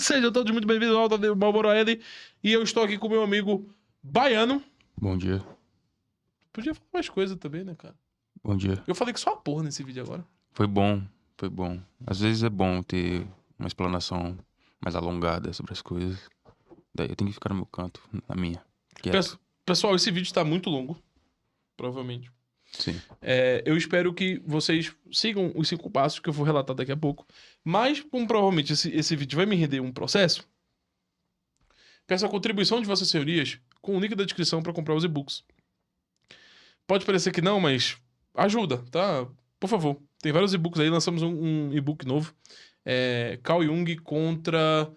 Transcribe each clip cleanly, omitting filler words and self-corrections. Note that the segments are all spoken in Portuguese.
Sejam todos muito bem-vindos ao Tadeu Malboro L. E eu estou aqui com o meu amigo Baiano. Bom dia. Podia falar mais coisa também, né, cara? Bom dia. Eu falei que só a porra nesse vídeo agora. Foi bom, foi bom. Às vezes é bom ter uma explanação mais alongada sobre as coisas. Daí eu tenho que ficar no meu canto, na minha. Pessoal, esse vídeo tá muito longo. Provavelmente. Sim. Eu espero que vocês sigam os 5 passos que eu vou relatar daqui a pouco. Mas, como provavelmente esse vídeo vai me render um processo, peço a contribuição de vossas senhorias com o link da descrição para comprar os e-books. Pode parecer que não, mas ajuda, tá? Por favor. Tem vários e-books aí, lançamos um e-book novo. Carl Jung contra...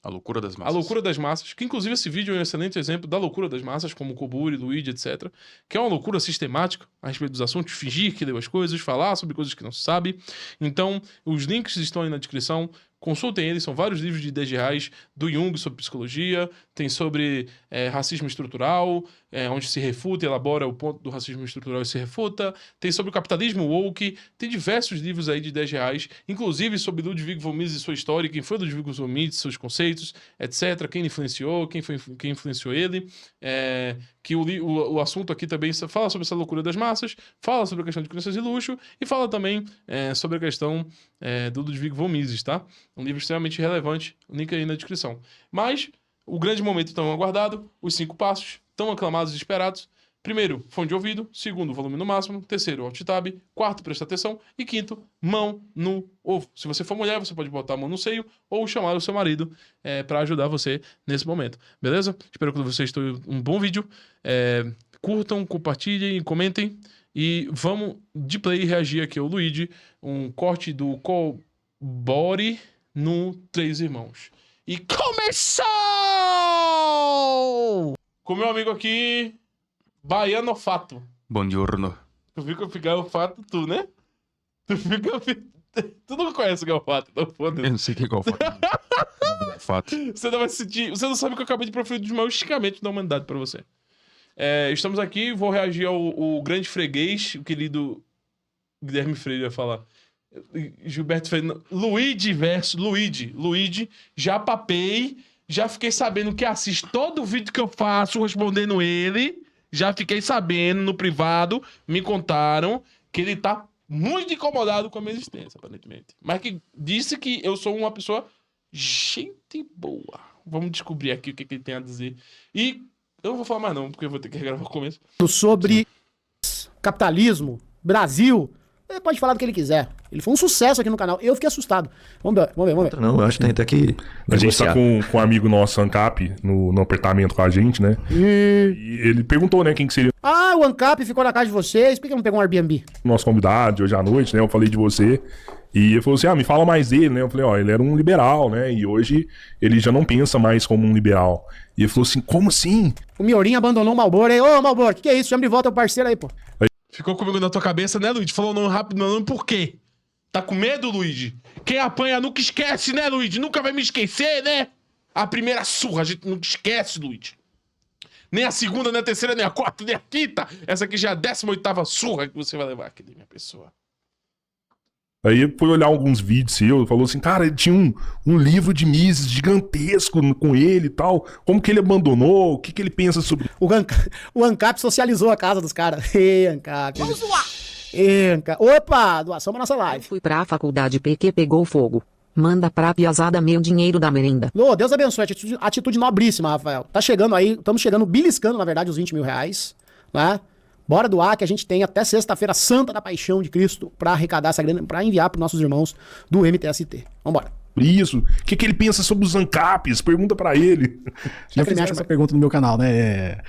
A loucura das massas. A loucura das massas, que inclusive esse vídeo é um excelente exemplo da loucura das massas, como Koburi, Luigi, etc. Que é uma loucura sistemática a respeito dos assuntos, fingir que leu as coisas, falar sobre coisas que não se sabe. Então, os links estão aí na descrição. Consultem eles, são vários livros de 10 reais do Jung sobre psicologia, tem sobre racismo estrutural, onde se refuta e elabora o ponto do racismo estrutural e se refuta, tem sobre o capitalismo woke, tem diversos livros aí de 10 reais, inclusive sobre Ludwig von Mises e sua história, quem foi Ludwig von Mises, seus conceitos, etc., quem influenciou, quem influenciou ele, que o assunto aqui também fala sobre essa loucura das massas, fala sobre a questão de crianças de luxo e fala também sobre a questão do Ludwig von Mises, tá? Um livro extremamente relevante, link aí na descrição. Mas o grande momento tão aguardado, os 5 passos, tão aclamados e esperados. Primeiro, fone de ouvido. Segundo, volume no máximo. Terceiro, alt-tab. Quarto, presta atenção. E quinto, mão no ovo. Se você for mulher, você pode botar a mão no seio ou chamar o seu marido para ajudar você nesse momento. Beleza? Espero que vocês tenham um bom vídeo. Curtam, compartilhem, comentem. E vamos de play reagir aqui ao Luigi. Um corte do Koburi no Três Irmãos. E começou! Com meu amigo aqui, Baiano Fato. Bom giorno. Tu fica ficar o fato, tu, né? Tu não conhece o que é o fato, não foda-se. Eu não sei o que é o fato. Você não vai sentir. Você não sabe que eu acabei de proferir um dos maiores esticamentos da humanidade pra você. Estamos aqui, vou reagir ao grande freguês, o querido Guilherme Freire vai falar. Gilberto Freire. Luigi, já papei, já fiquei sabendo que assiste todo o vídeo que eu faço respondendo ele. Já fiquei sabendo no privado, me contaram que ele tá muito incomodado com a minha existência, aparentemente. Mas que disse que eu sou uma pessoa gente boa. Vamos descobrir aqui o que ele tem a dizer. E eu não vou falar mais não, porque eu vou ter que regravar o começo. Sobre capitalismo, Brasil, ele pode falar do que ele quiser. Ele foi um sucesso aqui no canal. Eu fiquei assustado. Vamos ver. Não, eu acho que tem até que A gente tá com um amigo nosso, ANCAP, no apertamento com a gente, né? E ele perguntou, né, quem que seria Ah, o ANCAP ficou na casa de vocês. Por que não pegou um Airbnb? o nosso convidado de hoje à noite, né? Eu falei de você. E ele falou assim, me fala mais dele, né? Eu falei, ele era um liberal, né? E hoje ele já não pensa mais como um liberal. E ele falou assim, como assim? O Miorinho abandonou o Malboro aí. Ô, Malboro, o que é isso? Chama de volta o parceiro aí, pô. Ficou comigo na tua cabeça, né, Luigi? Falou o nome rápido, meu nome por quê? Tá com medo, Luigi? Quem apanha nunca esquece, né, Luigi? Nunca vai me esquecer, né? A primeira surra a gente nunca esquece, Luigi. Nem a segunda, nem a terceira, nem a quarta, nem a quinta. Essa aqui já é a 18ª surra que você vai levar aqui, minha pessoa. Aí ele foi olhar alguns vídeos seus, falou assim, cara, ele tinha um livro de Mises gigantesco com ele e tal. Como que ele abandonou? O que ele pensa sobre... O ANCAP socializou a casa dos caras. Ê, ANCAP. Vamos zoar! ANCAP. Opa, doação pra nossa live. Fui pra faculdade PQ pegou fogo. Manda pra piazada meu dinheiro da merenda. Lô, Deus abençoe. Atitude nobríssima, Rafael. Tá chegando aí, estamos chegando, beliscando, na verdade, os 20 mil reais, né? Bora doar, que a gente tem até sexta-feira santa da paixão de Cristo pra arrecadar essa grana, pra enviar pros nossos irmãos do MTST. Vambora. Isso. O que ele pensa sobre os ANCAPs? Pergunta pra ele. Já fiz essa pergunta no meu canal, né?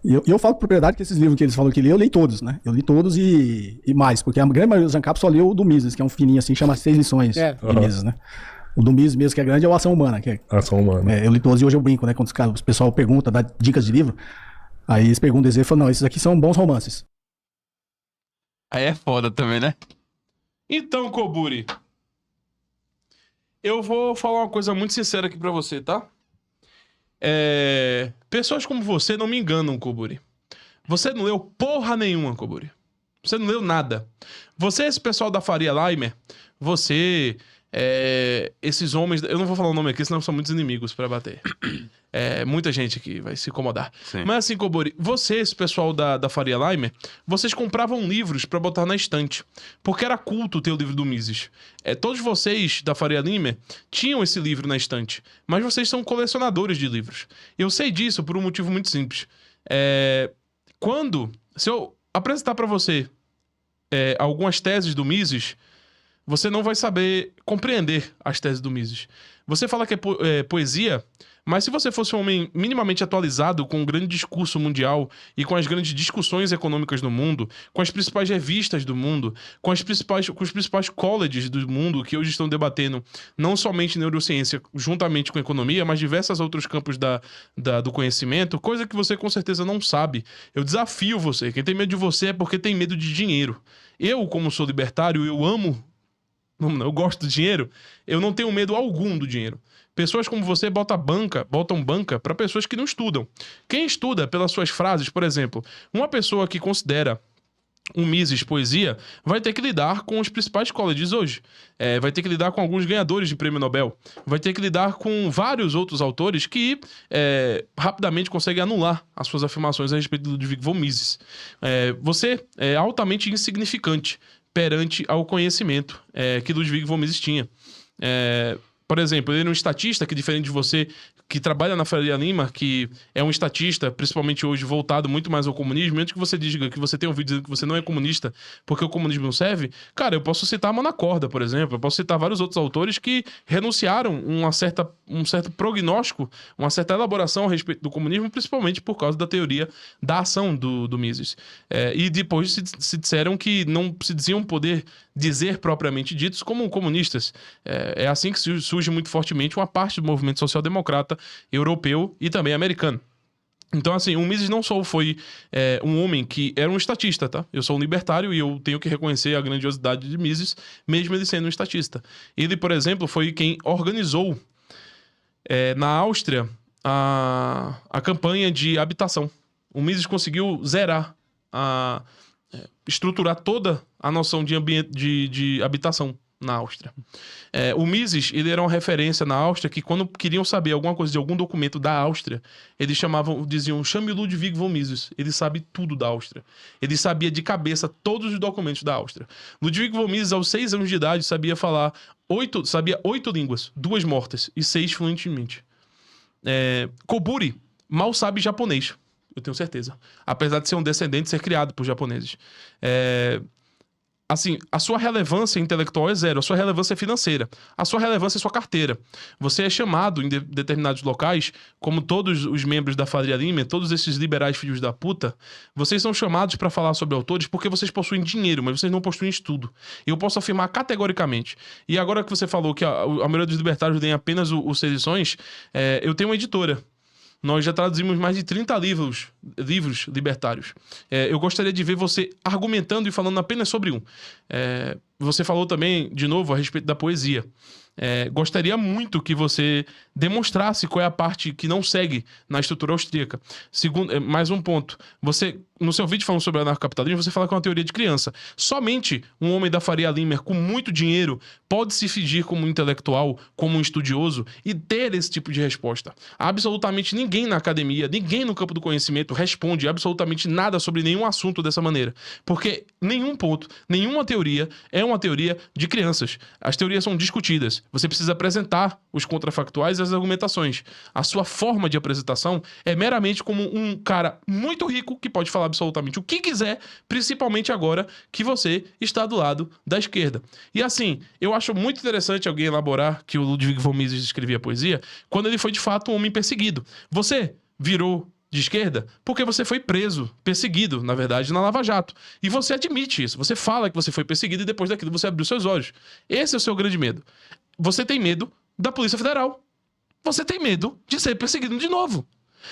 Eu falo com propriedade que esses livros que eles falam que lê, eu li todos, né? Eu li todos e mais, porque a grande maioria dos ANCAPs só leu o do Mises, que é um fininho assim, chama 6 lições de Mises, né? O do Mises mesmo, que é grande, é o Ação Humana. Que é, Ação Humana. Eu li todos e hoje eu brinco, né? Quando o pessoal pergunta, dá dicas de livro, aí eles perguntam e falam, não, esses aqui são bons romances. Aí é foda também, né? Então, Koburi, eu vou falar uma coisa muito sincera aqui pra você, tá? Pessoas como você não me enganam, Koburi. Você não leu porra nenhuma, Koburi. Você não leu nada. Você, esse pessoal da Faria Limer, você esses homens... Eu não vou falar o nome aqui, senão são muitos inimigos pra bater. Muita gente aqui vai se incomodar. Sim. Mas assim, Kobori, vocês, pessoal da Faria Limer, vocês compravam livros pra botar na estante. Porque era culto ter o livro do Mises. Todos vocês da Faria Limer tinham esse livro na estante. Mas vocês são colecionadores de livros. Eu sei disso por um motivo muito simples. Se eu apresentar pra você algumas teses do Mises, você não vai saber compreender as teses do Mises. Você fala que é poesia, mas se você fosse um homem minimamente atualizado com um grande discurso mundial e com as grandes discussões econômicas do mundo, com as principais revistas do mundo, com os principais colleges do mundo que hoje estão debatendo não somente neurociência juntamente com economia, mas diversos outros campos do conhecimento, coisa que você com certeza não sabe. Eu desafio você. Quem tem medo de você é porque tem medo de dinheiro. Eu, como sou libertário, eu gosto do dinheiro, eu não tenho medo algum do dinheiro. Pessoas como você botam banca para pessoas que não estudam. Quem estuda pelas suas frases, por exemplo, uma pessoa que considera um Mises poesia vai ter que lidar com os principais colleges hoje. Vai ter que lidar com alguns ganhadores de prêmio Nobel. Vai ter que lidar com vários outros autores que rapidamente conseguem anular as suas afirmações a respeito do Ludwig von Mises. Você é altamente insignificante perante ao conhecimento que Ludwig von Mises tinha. Por exemplo, ele era um estatista que, diferente de você, que trabalha na Faria Lima, que é um estatista, principalmente hoje, voltado muito mais ao comunismo, antes que você diga que você tem um vídeo dizendo que você não é comunista porque o comunismo não serve, cara, eu posso citar a Manacorda, por exemplo, eu posso citar vários outros autores que renunciaram um certo prognóstico, uma certa elaboração a respeito do comunismo, principalmente por causa da teoria da ação do Mises. E depois se disseram que não se diziam poder dizer propriamente ditos como comunistas. É assim que surge muito fortemente uma parte do movimento social-democrata europeu e também americano. Então, assim, o Mises não só foi um homem que era um estatista, tá? Eu sou um libertário e eu tenho que reconhecer a grandiosidade de Mises, mesmo ele sendo um estatista. Ele, por exemplo, foi quem organizou na Áustria a campanha de habitação. O Mises conseguiu estruturar toda a noção de habitação na Áustria. O Mises, ele era uma referência na Áustria que quando queriam saber alguma coisa de algum documento da Áustria, eles diziam, chame Ludwig von Mises, ele sabe tudo da Áustria. Ele sabia de cabeça todos os documentos da Áustria. Ludwig von Mises, aos 6 anos de idade, sabia 8 línguas, 2 mortas e 6 fluentemente. Koburi mal sabe japonês, eu tenho certeza. Apesar de ser um descendente, ser criado por japoneses. Assim, a sua relevância intelectual é zero, a sua relevância é financeira, a sua relevância é sua carteira. Você é chamado em determinados locais, como todos os membros da Faria Lima, todos esses liberais filhos da puta, vocês são chamados para falar sobre autores porque vocês possuem dinheiro, mas vocês não possuem estudo. E eu posso afirmar categoricamente. E agora que você falou que a maioria dos libertários tem apenas os Sedições, eu tenho uma editora. Nós já traduzimos mais de 30 livros libertários. Eu gostaria de ver você argumentando e falando apenas sobre um. Você falou também, de novo, a respeito da poesia. Gostaria muito que você demonstrasse qual é a parte que não segue na estrutura austríaca. Mais um ponto. Você, no seu vídeo falando sobre anarcocapitalismo, você fala que é uma teoria de criança. Somente um homem da Faria Limer com muito dinheiro pode se fingir como um intelectual, como um estudioso e ter esse tipo de resposta. Absolutamente ninguém na academia, ninguém no campo do conhecimento responde absolutamente nada sobre nenhum assunto dessa maneira. Porque nenhum ponto, nenhuma teoria é uma teoria de crianças. As teorias são discutidas. Você precisa apresentar os contrafactuais e as argumentações. A sua forma de apresentação é meramente como um cara muito rico que pode falar absolutamente o que quiser, principalmente agora que você está do lado da esquerda. E assim, eu acho muito interessante alguém elaborar que o Ludwig von Mises escrevia poesia quando ele foi de fato um homem perseguido. Você virou de esquerda porque você foi preso, perseguido, na verdade, na Lava Jato. E você admite isso. Você fala que você foi perseguido e depois daquilo você abriu seus olhos. Esse é o seu grande medo. Você tem medo da Polícia Federal. Você tem medo de ser perseguido de novo.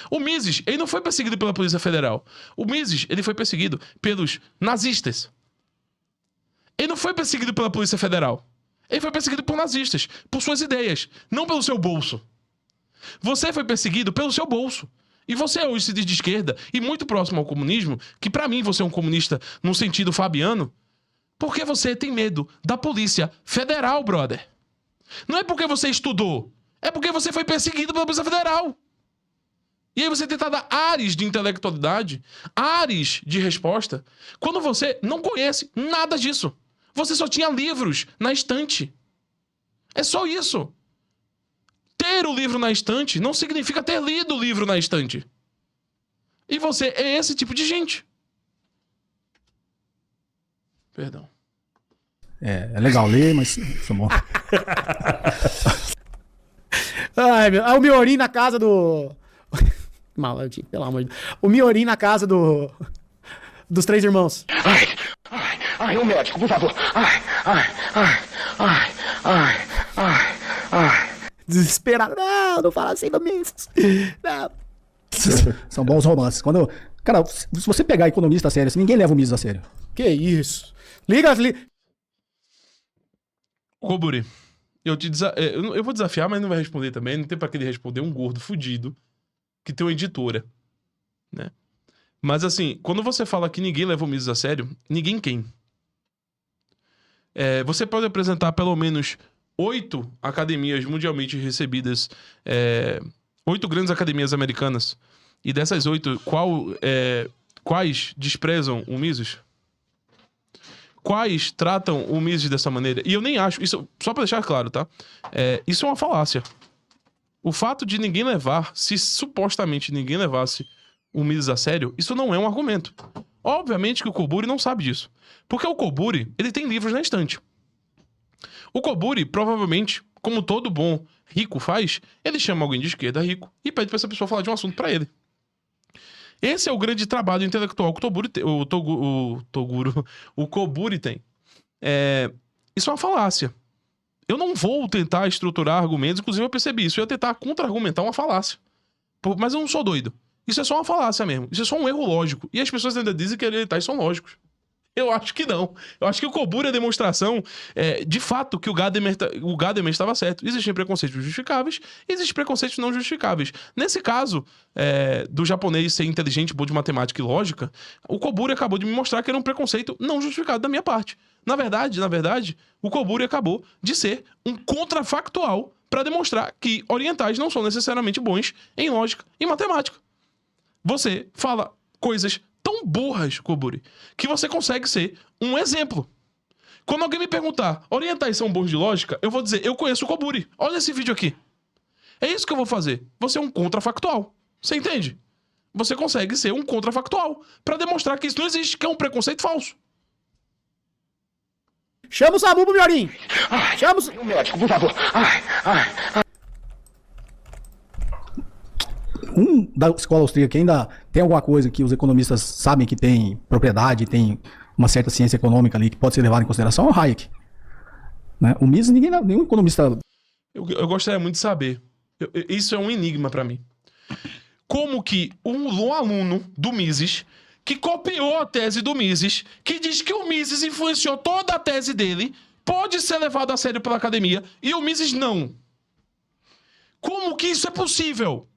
O Mises, ele não foi perseguido pela Polícia Federal. O Mises, ele foi perseguido pelos nazistas. Ele não foi perseguido pela Polícia Federal. Ele foi perseguido por nazistas, por suas ideias, não pelo seu bolso. Você foi perseguido pelo seu bolso. E você hoje se diz de esquerda e muito próximo ao comunismo, que pra mim você é um comunista num sentido fabiano, porque você tem medo da Polícia Federal, brother. Não é porque você estudou. É porque você foi perseguido pela Polícia Federal. E aí você tenta dar ares de intelectualidade, ares de resposta, quando você não conhece nada disso. Você só tinha livros na estante. É só isso. Ter o livro na estante não significa ter lido o livro na estante. E você é esse tipo de gente. Perdão. É legal ler, mas sou bom. Ai, meu... o Miorim na casa do... Malandro, pelo amor de Deus. O Miorim na casa dos 3 irmãos. Ai, um médico, por favor. Desesperado. Não fala assim do Mises. Não. São bons romances. Cara, se você pegar economista a sério, assim, ninguém leva o Mises a sério. Que isso? Liga. Koburi, eu vou desafiar, mas não vai responder também. Não tem pra que ele responder um gordo fudido que tem uma editora, né? Mas assim, quando você fala que ninguém leva o Mises a sério, ninguém quem? Você pode apresentar pelo menos 8 academias mundialmente recebidas, 8 grandes academias americanas, e dessas 8, quais desprezam o Mises? Quais tratam o Mises dessa maneira? E eu nem acho, isso, só pra deixar claro, tá? Isso é uma falácia. O fato de ninguém levar, se supostamente ninguém levasse o Mises a sério, isso não é um argumento. Obviamente que o Koburi não sabe disso. Porque o Koburi, ele tem livros na estante. O Koburi, provavelmente, como todo bom rico faz, ele chama alguém de esquerda rico e pede pra essa pessoa falar de um assunto pra ele. Esse é o grande trabalho intelectual que o Koburi tem. Isso é uma falácia. Eu não vou tentar estruturar argumentos, inclusive eu percebi isso. Eu ia tentar contra-argumentar uma falácia. Mas eu não sou doido. Isso é só uma falácia mesmo. Isso é só um erro lógico. E as pessoas ainda dizem que eles são lógicos. Eu acho que não. Eu acho que o Koburi é a demonstração, de fato, que o Gadamer estava certo. Existem preconceitos justificáveis e existem preconceitos não justificáveis. Nesse caso, do japonês ser inteligente, bom de matemática e lógica, o Koburi acabou de me mostrar que era um preconceito não justificado da minha parte. Na verdade, o Koburi acabou de ser um contrafactual para demonstrar que orientais não são necessariamente bons em lógica e matemática. Você fala coisas tão burras, Koburi, que você consegue ser um exemplo. Quando alguém me perguntar, orientais são bons de lógica, eu vou dizer, eu conheço o Koburi. Olha esse vídeo aqui. É isso que eu vou fazer. Você é um contrafactual. Você entende? Você consegue ser um contrafactual para demonstrar que isso não existe, que é um preconceito falso. Chama o Samu pro Miorim. Chama o... Um médico, por favor. Da escola austríaca ainda tem alguma coisa que os economistas sabem que tem propriedade, tem uma certa ciência econômica ali que pode ser levada em consideração, é o Hayek. Né? O Mises, nenhum economista... Eu gostaria muito de saber. Isso é um enigma para mim. Como que um aluno do Mises, que copiou a tese do Mises, que diz que o Mises influenciou toda a tese dele, pode ser levado a sério pela academia, e o Mises não? Como que isso é possível?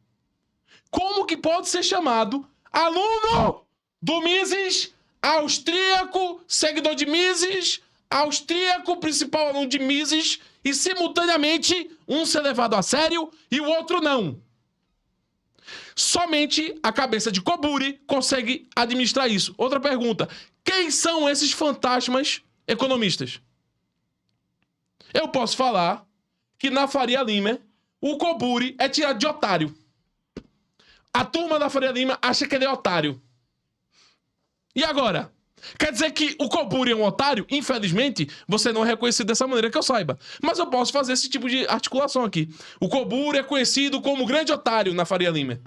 Como que pode ser chamado aluno do Mises, austríaco, seguidor de Mises, austríaco, principal aluno de Mises, e simultaneamente um ser levado a sério e o outro não? Somente a cabeça de Koburi consegue administrar isso. Outra pergunta: quem são esses fantasmas economistas? Eu posso falar que na Faria Lima o Koburi é tirado de otário. A turma da Faria Lima acha que ele é otário. E agora? Quer dizer que o Koburi é um otário? Infelizmente, você não é reconhecido dessa maneira que eu saiba. Mas eu posso fazer esse tipo de articulação aqui. O Koburi é conhecido como grande otário na Faria Lima.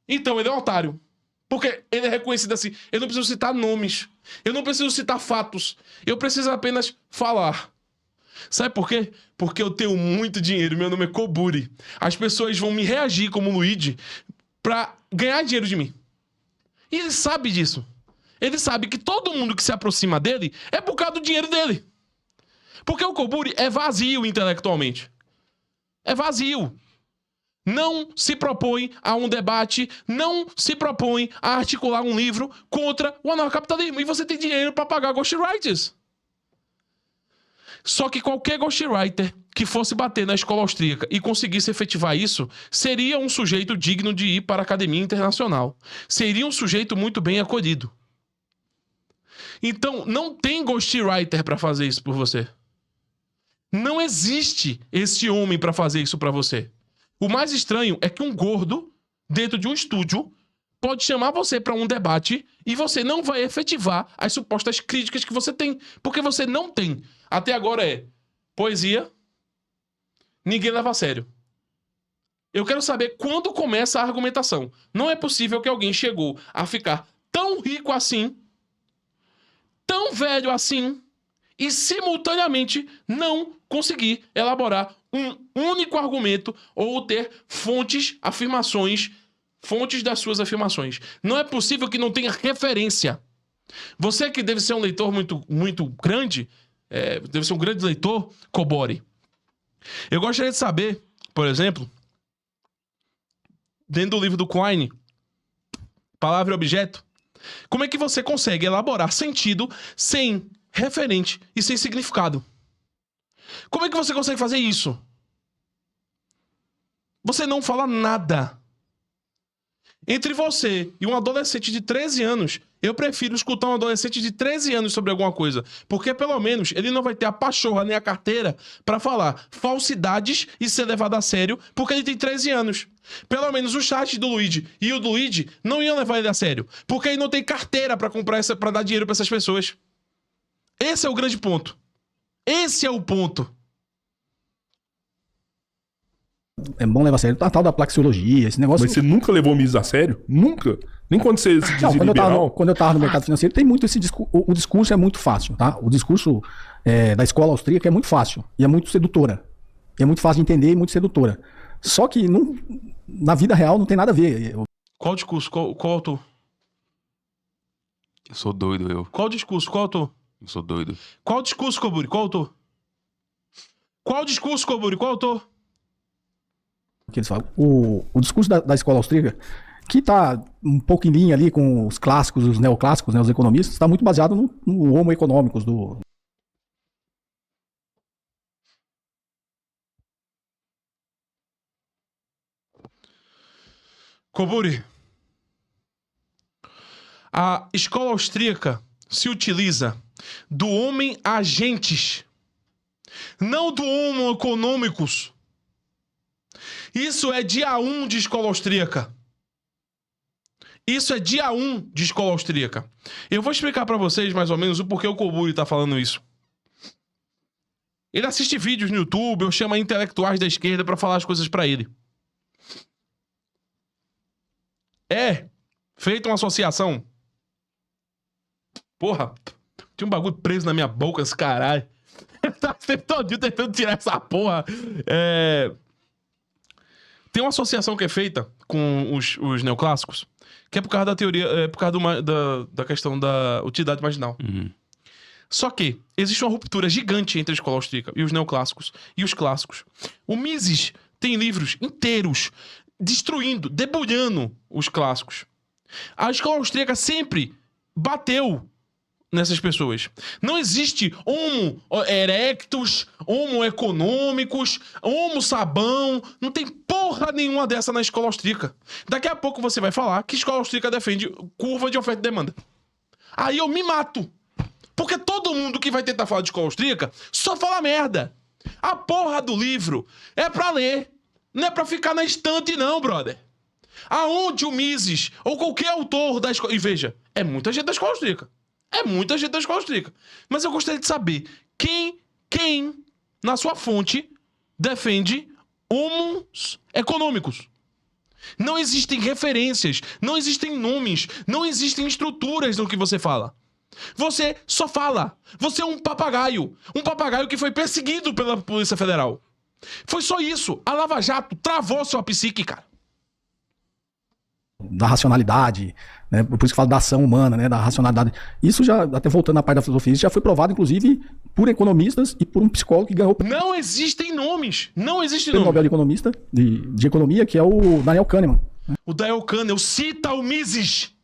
Então ele é um otário. Porque ele é reconhecido assim. Eu não preciso citar nomes. Eu não preciso citar fatos. Eu preciso apenas falar. Sabe por quê? Porque eu tenho muito dinheiro, meu nome é Koburi. As pessoas vão me reagir como Luigi pra ganhar dinheiro de mim. E ele sabe disso. Ele sabe que todo mundo que se aproxima dele é por causa do dinheiro dele. Porque o Koburi é vazio intelectualmente. É vazio. Não se propõe a um debate, não se propõe a articular um livro contra o anarcapitalismo. E você tem dinheiro pra pagar ghostwriters. Só que qualquer ghostwriter que fosse bater na escola austríaca e conseguisse efetivar isso, seria um sujeito digno de ir para a academia internacional. Seria um sujeito muito bem acolhido. Então, não tem ghostwriter para fazer isso por você. Não existe esse homem para fazer isso para você. O mais estranho é que um gordo, dentro de um estúdio, pode chamar você para um debate e você não vai efetivar as supostas críticas que você tem. Porque você não tem. Até agora é poesia, ninguém leva a sério. Eu quero saber quando começa a argumentação. Não é possível que alguém chegou a ficar tão rico assim, tão velho assim, e simultaneamente não conseguir elaborar um único argumento ou ter fontes das suas afirmações. Não é possível que não tenha referência. Você que deve ser um leitor muito, muito grande, deve ser um grande leitor, Cobori. Eu gostaria de saber, por exemplo, dentro do livro do Quine, Palavra e Objeto, como é que você consegue elaborar sentido sem referente e sem significado? Como é que você consegue fazer isso? Você não fala nada. Entre você e um adolescente de 13 anos, eu prefiro escutar um adolescente de 13 anos sobre alguma coisa. Porque, pelo menos, ele não vai ter a pachorra nem a carteira pra falar falsidades e ser levado a sério, porque ele tem 13 anos. Pelo menos o chat do Luigi e o do Luigi não iam levar ele a sério, porque ele não tem carteira pra comprar pra dar dinheiro pra essas pessoas. Esse é o grande ponto. Esse é o ponto. É bom levar a sério a tal da praxeologia, esse negócio. Mas você nunca levou o Mises a sério? Nunca? Nem quando você se dizia liberal? Quando eu tava no mercado financeiro, tem muito esse discurso. O discurso é muito fácil, tá? O discurso da escola austríaca é muito fácil. E é muito sedutora. E é muito fácil de entender e muito sedutora. Só que na vida real não tem nada a ver. Qual discurso? Qual autor? Eu sou doido, eu. Qual discurso? Qual autor? Eu sou doido. Qual discurso, Coburi? Qual autor? Qual discurso, Coburi? Qual autor? Que eles falam. O discurso da escola austríaca, que está um pouco em linha ali com os clássicos, os neoclássicos, né, os economistas, está muito baseado no homo econômicos do... Coburi, a escola austríaca se utiliza do homem agentes, não do homo econômicos. Isso é dia 1 de escola austríaca. Isso é dia 1 de escola austríaca. Eu vou explicar pra vocês mais ou menos o porquê o Coburi tá falando isso. Ele assiste vídeos no YouTube, eu chamo intelectuais da esquerda pra falar as coisas pra ele. É feita uma associação. Porra, tinha um bagulho preso na minha boca, esse caralho. Eu tava sempre todo dia tentando tirar essa porra. Tem uma associação que é feita com os neoclássicos, que é por causa da teoria, por causa da questão da utilidade marginal. Uhum. Só que existe uma ruptura gigante entre a escola austríaca e os neoclássicos e os clássicos. O Mises tem livros inteiros destruindo, debulhando os clássicos. A escola austríaca sempre bateu nessas pessoas. Não existe homo erectus, homo econômicos, homo sabão. Não tem porra nenhuma dessa na escola austríaca. Daqui a pouco você vai falar que a escola austríaca defende curva de oferta e demanda. Aí eu me mato. Porque todo mundo que vai tentar falar de escola austríaca só fala merda. A porra do livro é pra ler. Não é pra ficar na estante não, brother. Aonde o Mises ou qualquer autor da escola... E veja, é muita gente da escola austríaca. É muita gente da escola austríaca. Mas eu gostaria de saber quem na sua fonte, defende homos econômicos. Não existem referências, não existem nomes, não existem estruturas no que você fala. Você só fala. Você é um papagaio. Um papagaio que foi perseguido pela Polícia Federal. Foi só isso. A Lava Jato travou sua psique, cara. Da racionalidade, né? Por isso que falo da ação humana, né? Da racionalidade. Isso já, até voltando à parte da filosofia, isso já foi provado, inclusive, por economistas e por um psicólogo que ganhou Não existem nomes. Não existem o nomes. Nobel de Economista, de Economia, que é o Daniel Kahneman. O Daniel Kahneman cita o Mises.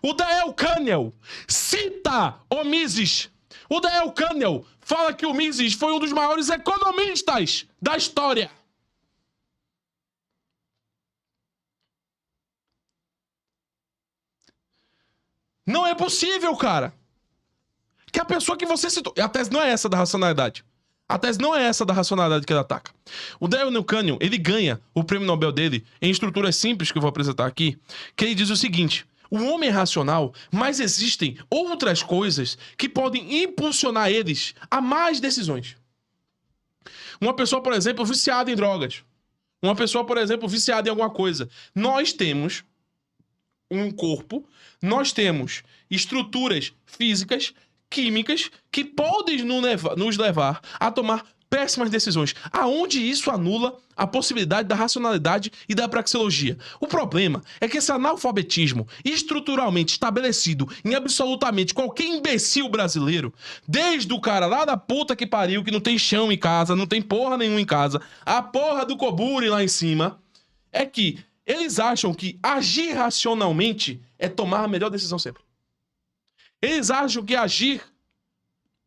O Daniel Kahneman cita o Mises. O Daniel Kahneman fala que o Mises foi um dos maiores economistas da história. Não é possível, cara, que a pessoa que você citou... A tese não é essa da racionalidade. A tese não é essa da racionalidade que ele ataca. O Daniel Kahneman, ele ganha o prêmio Nobel dele em estruturas simples que eu vou apresentar aqui, que ele diz o seguinte: o homem é racional, mas existem outras coisas que podem impulsionar eles a mais decisões. Uma pessoa, por exemplo, viciada em drogas. Uma pessoa, por exemplo, viciada em alguma coisa. Nós temos um corpo, nós temos estruturas físicas, químicas, que podem nos levar a tomar péssimas decisões. Aonde isso anula a possibilidade da racionalidade e da praxeologia? O problema é que esse analfabetismo estruturalmente estabelecido em absolutamente qualquer imbecil brasileiro, desde o cara lá da puta que pariu, que não tem chão em casa, não tem porra nenhuma em casa, a porra do Koburi lá em cima, é que eles acham que agir racionalmente é tomar a melhor decisão sempre. Eles acham que agir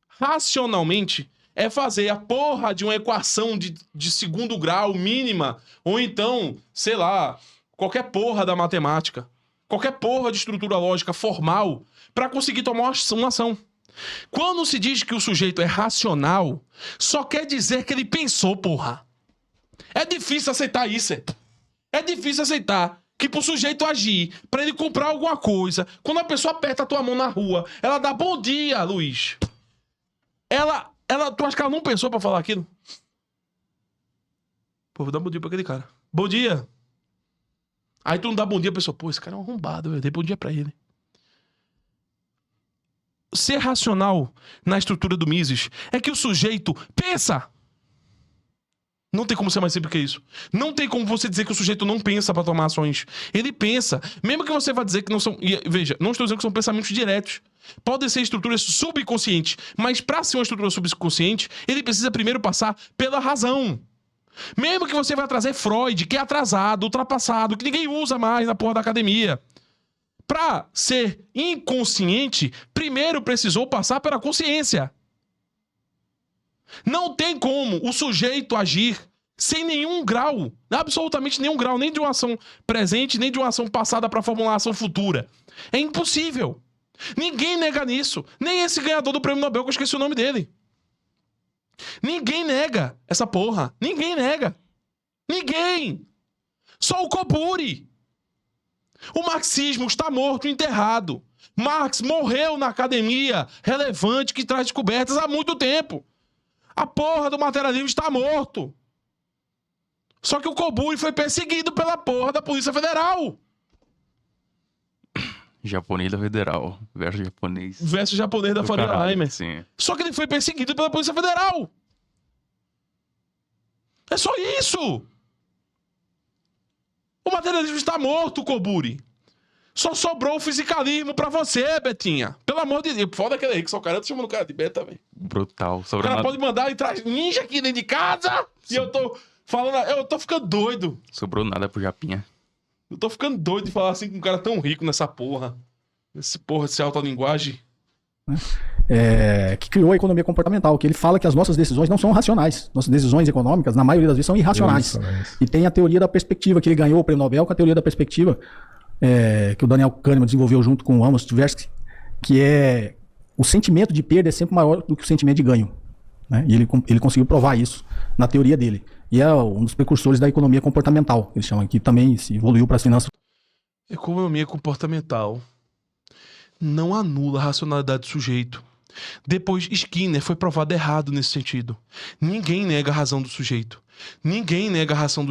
racionalmente é fazer a porra de uma equação de segundo grau mínima, ou então, sei lá, qualquer porra da matemática, qualquer porra de estrutura lógica formal, para conseguir tomar uma ação. Quando se diz que o sujeito é racional, só quer dizer que ele pensou, porra. É difícil aceitar isso, É difícil aceitar que pro sujeito agir, pra ele comprar alguma coisa, quando a pessoa aperta a tua mão na rua, ela dá bom dia, Luiz. Tu acha que ela não pensou pra falar aquilo? Pô, vou dar bom dia pra aquele cara. Bom dia. Aí tu não dá bom dia, a pessoa, pô, esse cara é um arrombado, eu dei bom dia pra ele. Ser racional na estrutura do Mises é que o sujeito pensa. Não tem como ser mais simples que isso. Não tem como você dizer que o sujeito não pensa pra tomar ações. Ele pensa. Mesmo que você vá dizer que não são... E, veja, não estou dizendo que são pensamentos diretos. Podem ser estruturas subconscientes. Mas pra ser uma estrutura subconsciente, ele precisa primeiro passar pela razão. Mesmo que você vá trazer Freud, que é atrasado, ultrapassado, que ninguém usa mais na porra da academia. Pra ser inconsciente, primeiro precisou passar pela consciência. Não tem como o sujeito agir sem nenhum grau, absolutamente nenhum grau, nem de uma ação presente, nem de uma ação passada para formular uma ação futura. É impossível. Ninguém nega nisso. Nem esse ganhador do prêmio Nobel, que eu esqueci o nome dele. Ninguém nega essa porra. Ninguém nega. Ninguém. Só o Koburi. O marxismo está morto, enterrado. Marx morreu na academia relevante que traz descobertas há muito tempo. A porra do materialismo está morto. Só que o Koburi foi perseguido pela porra da Polícia Federal. Japonês da Federal versus japonês. Versus japonês da Faria Limer. Sim. Só que ele foi perseguido pela Polícia Federal. É só isso. O materialismo está morto, Koburi. Só sobrou o fisicalismo pra você, Betinha. Pelo amor de Deus. Foda aquele aí que só o cara tá chamando o cara de Beta, velho. Brutal. O cara pode mandar e traz ninja aqui dentro de casa. E eu tô falando... Eu tô ficando doido. Sobrou nada pro Japinha. Eu tô ficando doido de falar assim com um cara tão rico nessa porra. Esse autolinguagem. Que criou a economia comportamental, que ele fala que as nossas decisões não são racionais. Nossas decisões econômicas, na maioria das vezes, são irracionais. E tem a teoria da perspectiva, que ele ganhou o prêmio Nobel com a teoria da perspectiva, que o Daniel Kahneman desenvolveu junto com o Amos Tversky, que é o sentimento de perda é sempre maior do que o sentimento de ganho. Né? E ele conseguiu provar isso na teoria dele. E é um dos precursores da economia comportamental, que eles chamam, que também se evoluiu para as finanças. Economia comportamental não anula a racionalidade do sujeito. Depois, Skinner foi provado errado nesse sentido. Ninguém nega a razão do sujeito. Ninguém nega a razão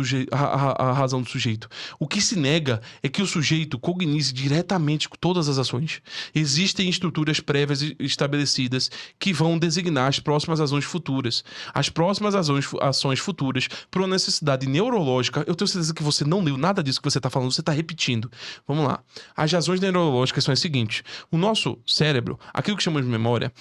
do sujeito. O que se nega é que o sujeito cognize diretamente com todas as ações. Existem estruturas prévias estabelecidas que vão designar as próximas ações futuras. As próximas ações futuras, por uma necessidade neurológica, eu tenho certeza que você não leu nada disso que você está falando, você está repetindo. Vamos lá. As razões neurológicas são as seguintes. O nosso cérebro, aquilo que chamamos de memória,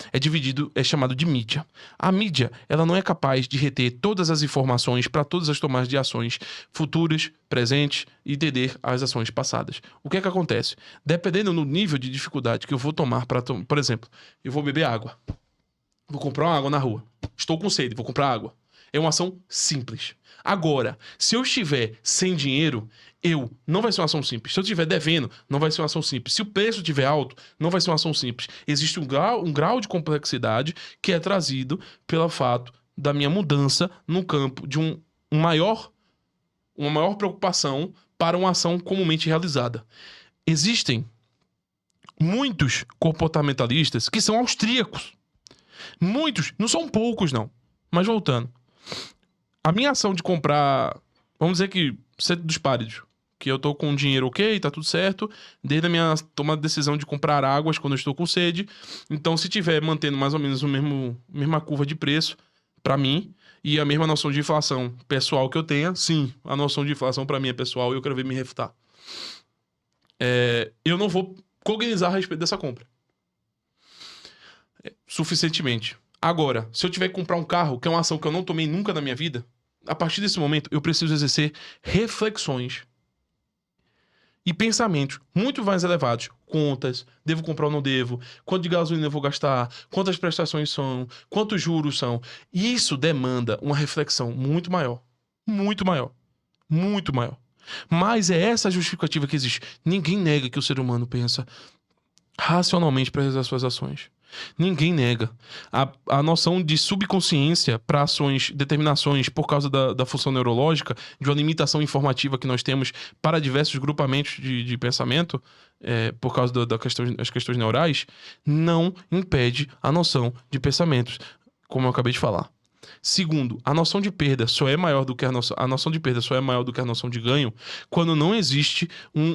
é chamado de mídia. A mídia, ela não é capaz de reter todas as informações para todas as tomadas de ações futuras, presentes e entender as ações passadas. O que é que acontece? Dependendo do nível de dificuldade que eu vou tomar para, por exemplo, eu vou beber água. Vou comprar uma água na rua. Estou com sede, vou comprar água. É uma ação simples. Agora, se eu estiver sem dinheiro, não vai ser uma ação simples. Se eu estiver devendo, não vai ser uma ação simples. Se o preço estiver alto, não vai ser uma ação simples. Existe um grau de complexidade que é trazido pelo fato da minha mudança no campo de uma maior preocupação para uma ação comumente realizada. Existem muitos comportamentalistas que são austríacos. Muitos, não são poucos não. Mas voltando. A minha ação de comprar, vamos dizer que centro dos páridos, que eu tô com dinheiro ok, tá tudo certo, desde a minha tomada de decisão de comprar águas quando eu estou com sede. Então, se tiver mantendo mais ou menos mesma curva de preço para mim e a mesma noção de inflação pessoal que eu tenha, sim, a noção de inflação para mim é pessoal e eu quero ver me refutar. Eu não vou cognizar a respeito dessa compra. Suficientemente. Agora, se eu tiver que comprar um carro, que é uma ação que eu não tomei nunca na minha vida, a partir desse momento eu preciso exercer reflexões e pensamentos muito mais elevados. Contas, devo comprar ou não devo, quanto de gasolina eu vou gastar, quantas prestações são, quantos juros são. Isso demanda uma reflexão muito maior. Muito maior. Muito maior. Mas é essa a justificativa que existe. Ninguém nega que o ser humano pensa racionalmente para realizar suas ações. Ninguém nega. A noção de subconsciência para ações, determinações por causa da função neurológica, de uma limitação informativa que nós temos para diversos grupamentos de pensamento, por causa das questões neurais, não impede a noção de pensamentos, como eu acabei de falar. Segundo, a noção de perda só é maior do que a noção de perda só é maior do que a noção de ganho quando não existe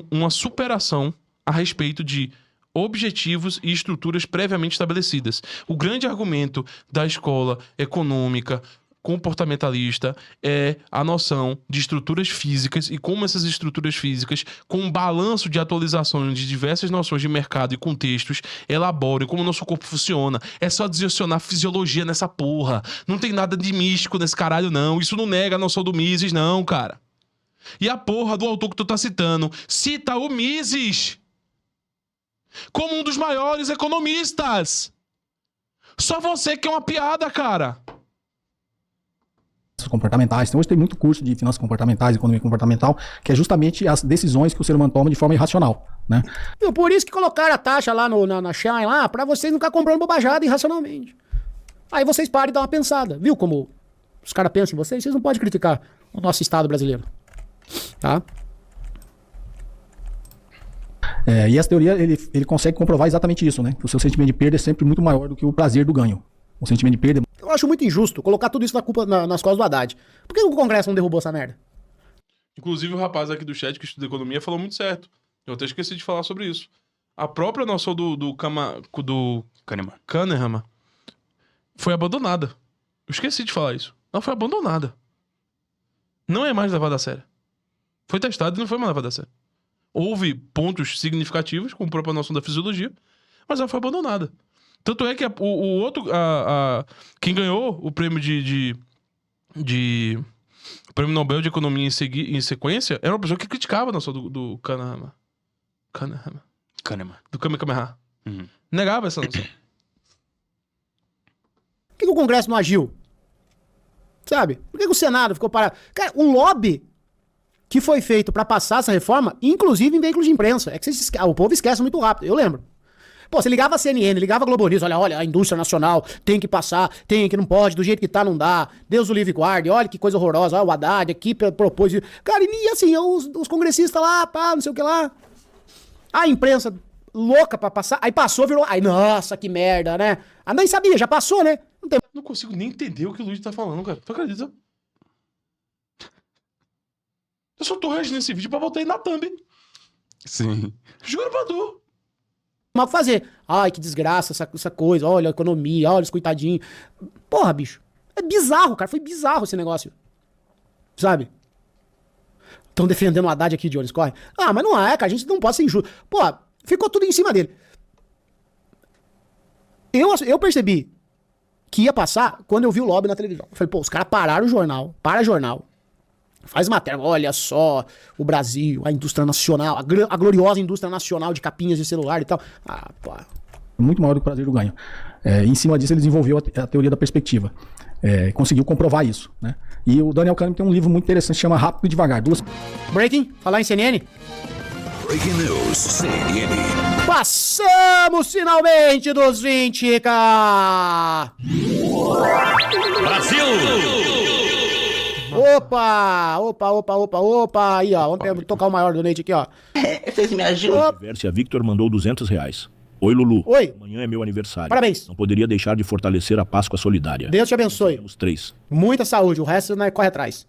uma superação a respeito de objetivos e estruturas previamente estabelecidas. O grande argumento da escola econômica comportamentalista é a noção de estruturas físicas e como essas estruturas físicas, com um balanço de atualizações de diversas noções de mercado e contextos, elaboram como o nosso corpo funciona. É só adicionar fisiologia nessa porra. Não tem nada de místico nesse caralho, não. Isso não nega a noção do Mises, não, cara. E a porra do autor que tu tá citando cita o Mises como um dos maiores economistas. Só você que é uma piada, cara. Comportamentais. Então hoje tem muito curso de finanças comportamentais, economia comportamental, que é justamente as decisões que o ser humano toma de forma irracional, né? Por isso que colocaram a taxa lá na Shine lá, pra vocês não ficar comprando bobajada irracionalmente. Aí vocês parem e dão uma pensada. Viu como os caras pensam em vocês? Vocês não podem criticar o nosso Estado brasileiro. Tá? E essa teoria, ele consegue comprovar exatamente isso, né? Que o seu sentimento de perda é sempre muito maior do que o prazer do ganho. O sentimento de perda... Eu acho muito injusto colocar tudo isso nas costas do Haddad. Por que o Congresso não derrubou essa merda? Inclusive o rapaz aqui do chat que estuda economia falou muito certo. Eu até esqueci de falar sobre isso. A própria noção do Kahneman foi abandonada. Eu esqueci de falar isso. Ela foi abandonada. Não é mais levada a sério. Foi testado e não foi mais levada a sério. Houve pontos significativos, como a própria noção da fisiologia, mas ela foi abandonada. Tanto é que quem ganhou o prêmio o prêmio Nobel de Economia em sequência era uma pessoa que criticava a noção do Kahneman. Do Kamehameha. Uhum. Negava essa noção. Por que o Congresso não agiu? Sabe? Por que o Senado ficou parado? Cara, o lobby que foi feito pra passar essa reforma, inclusive em veículos de imprensa, é que o povo esquece muito rápido, eu lembro. Pô, você ligava a CNN, ligava a Globo News, olha, a indústria nacional tem que passar, tem que não pode, do jeito que tá não dá, Deus o livre guarde, olha que coisa horrorosa, olha o Haddad aqui propôs... Cara, e assim, os congressistas lá, pá, não sei o que lá. A imprensa louca pra passar, aí passou, virou... Ai, nossa, que merda, né? Ah, nem sabia, já passou, né? Não consigo nem entender o que o Luiz tá falando, cara. Tu acredita? Eu só tô reagindo esse vídeo pra botar aí na thumb. Sim. Juro pra tu. Mal fazer. Ai, que desgraça essa coisa. Olha a economia, olha os coitadinhos. Porra, bicho. É bizarro, cara. Foi bizarro esse negócio. Sabe? Estão defendendo o Haddad aqui, Jones, corre. Ah, mas não é, cara. A gente não pode ser injusto. Pô, ficou tudo em cima dele. Eu percebi que ia passar quando eu vi o lobby na televisão. Eu falei, pô, os caras pararam o jornal. Para jornal. Faz matéria, olha só, o Brasil, a indústria nacional, a gloriosa indústria nacional de capinhas de celular e tal. Ah, pô. Muito maior do que o prazer do ganho. Em cima disso, ele desenvolveu a teoria da perspectiva. Conseguiu comprovar isso, né? E o Daniel Kahneman tem um livro muito interessante que chama Rápido e Devagar. Breaking, falar em CNN. Breaking News, CNN. Passamos finalmente dos 20k! Brasil! Opa! Aí, ó, vamos tocar o maior do leite aqui, ó. Vocês me ajudam. Versia Victor mandou R$200. Oi, Lulu. Oi. Amanhã é meu aniversário. Parabéns. Não poderia deixar de fortalecer a Páscoa Solidária. Deus te abençoe. Temos 3. Muita saúde, o resto nós corre atrás.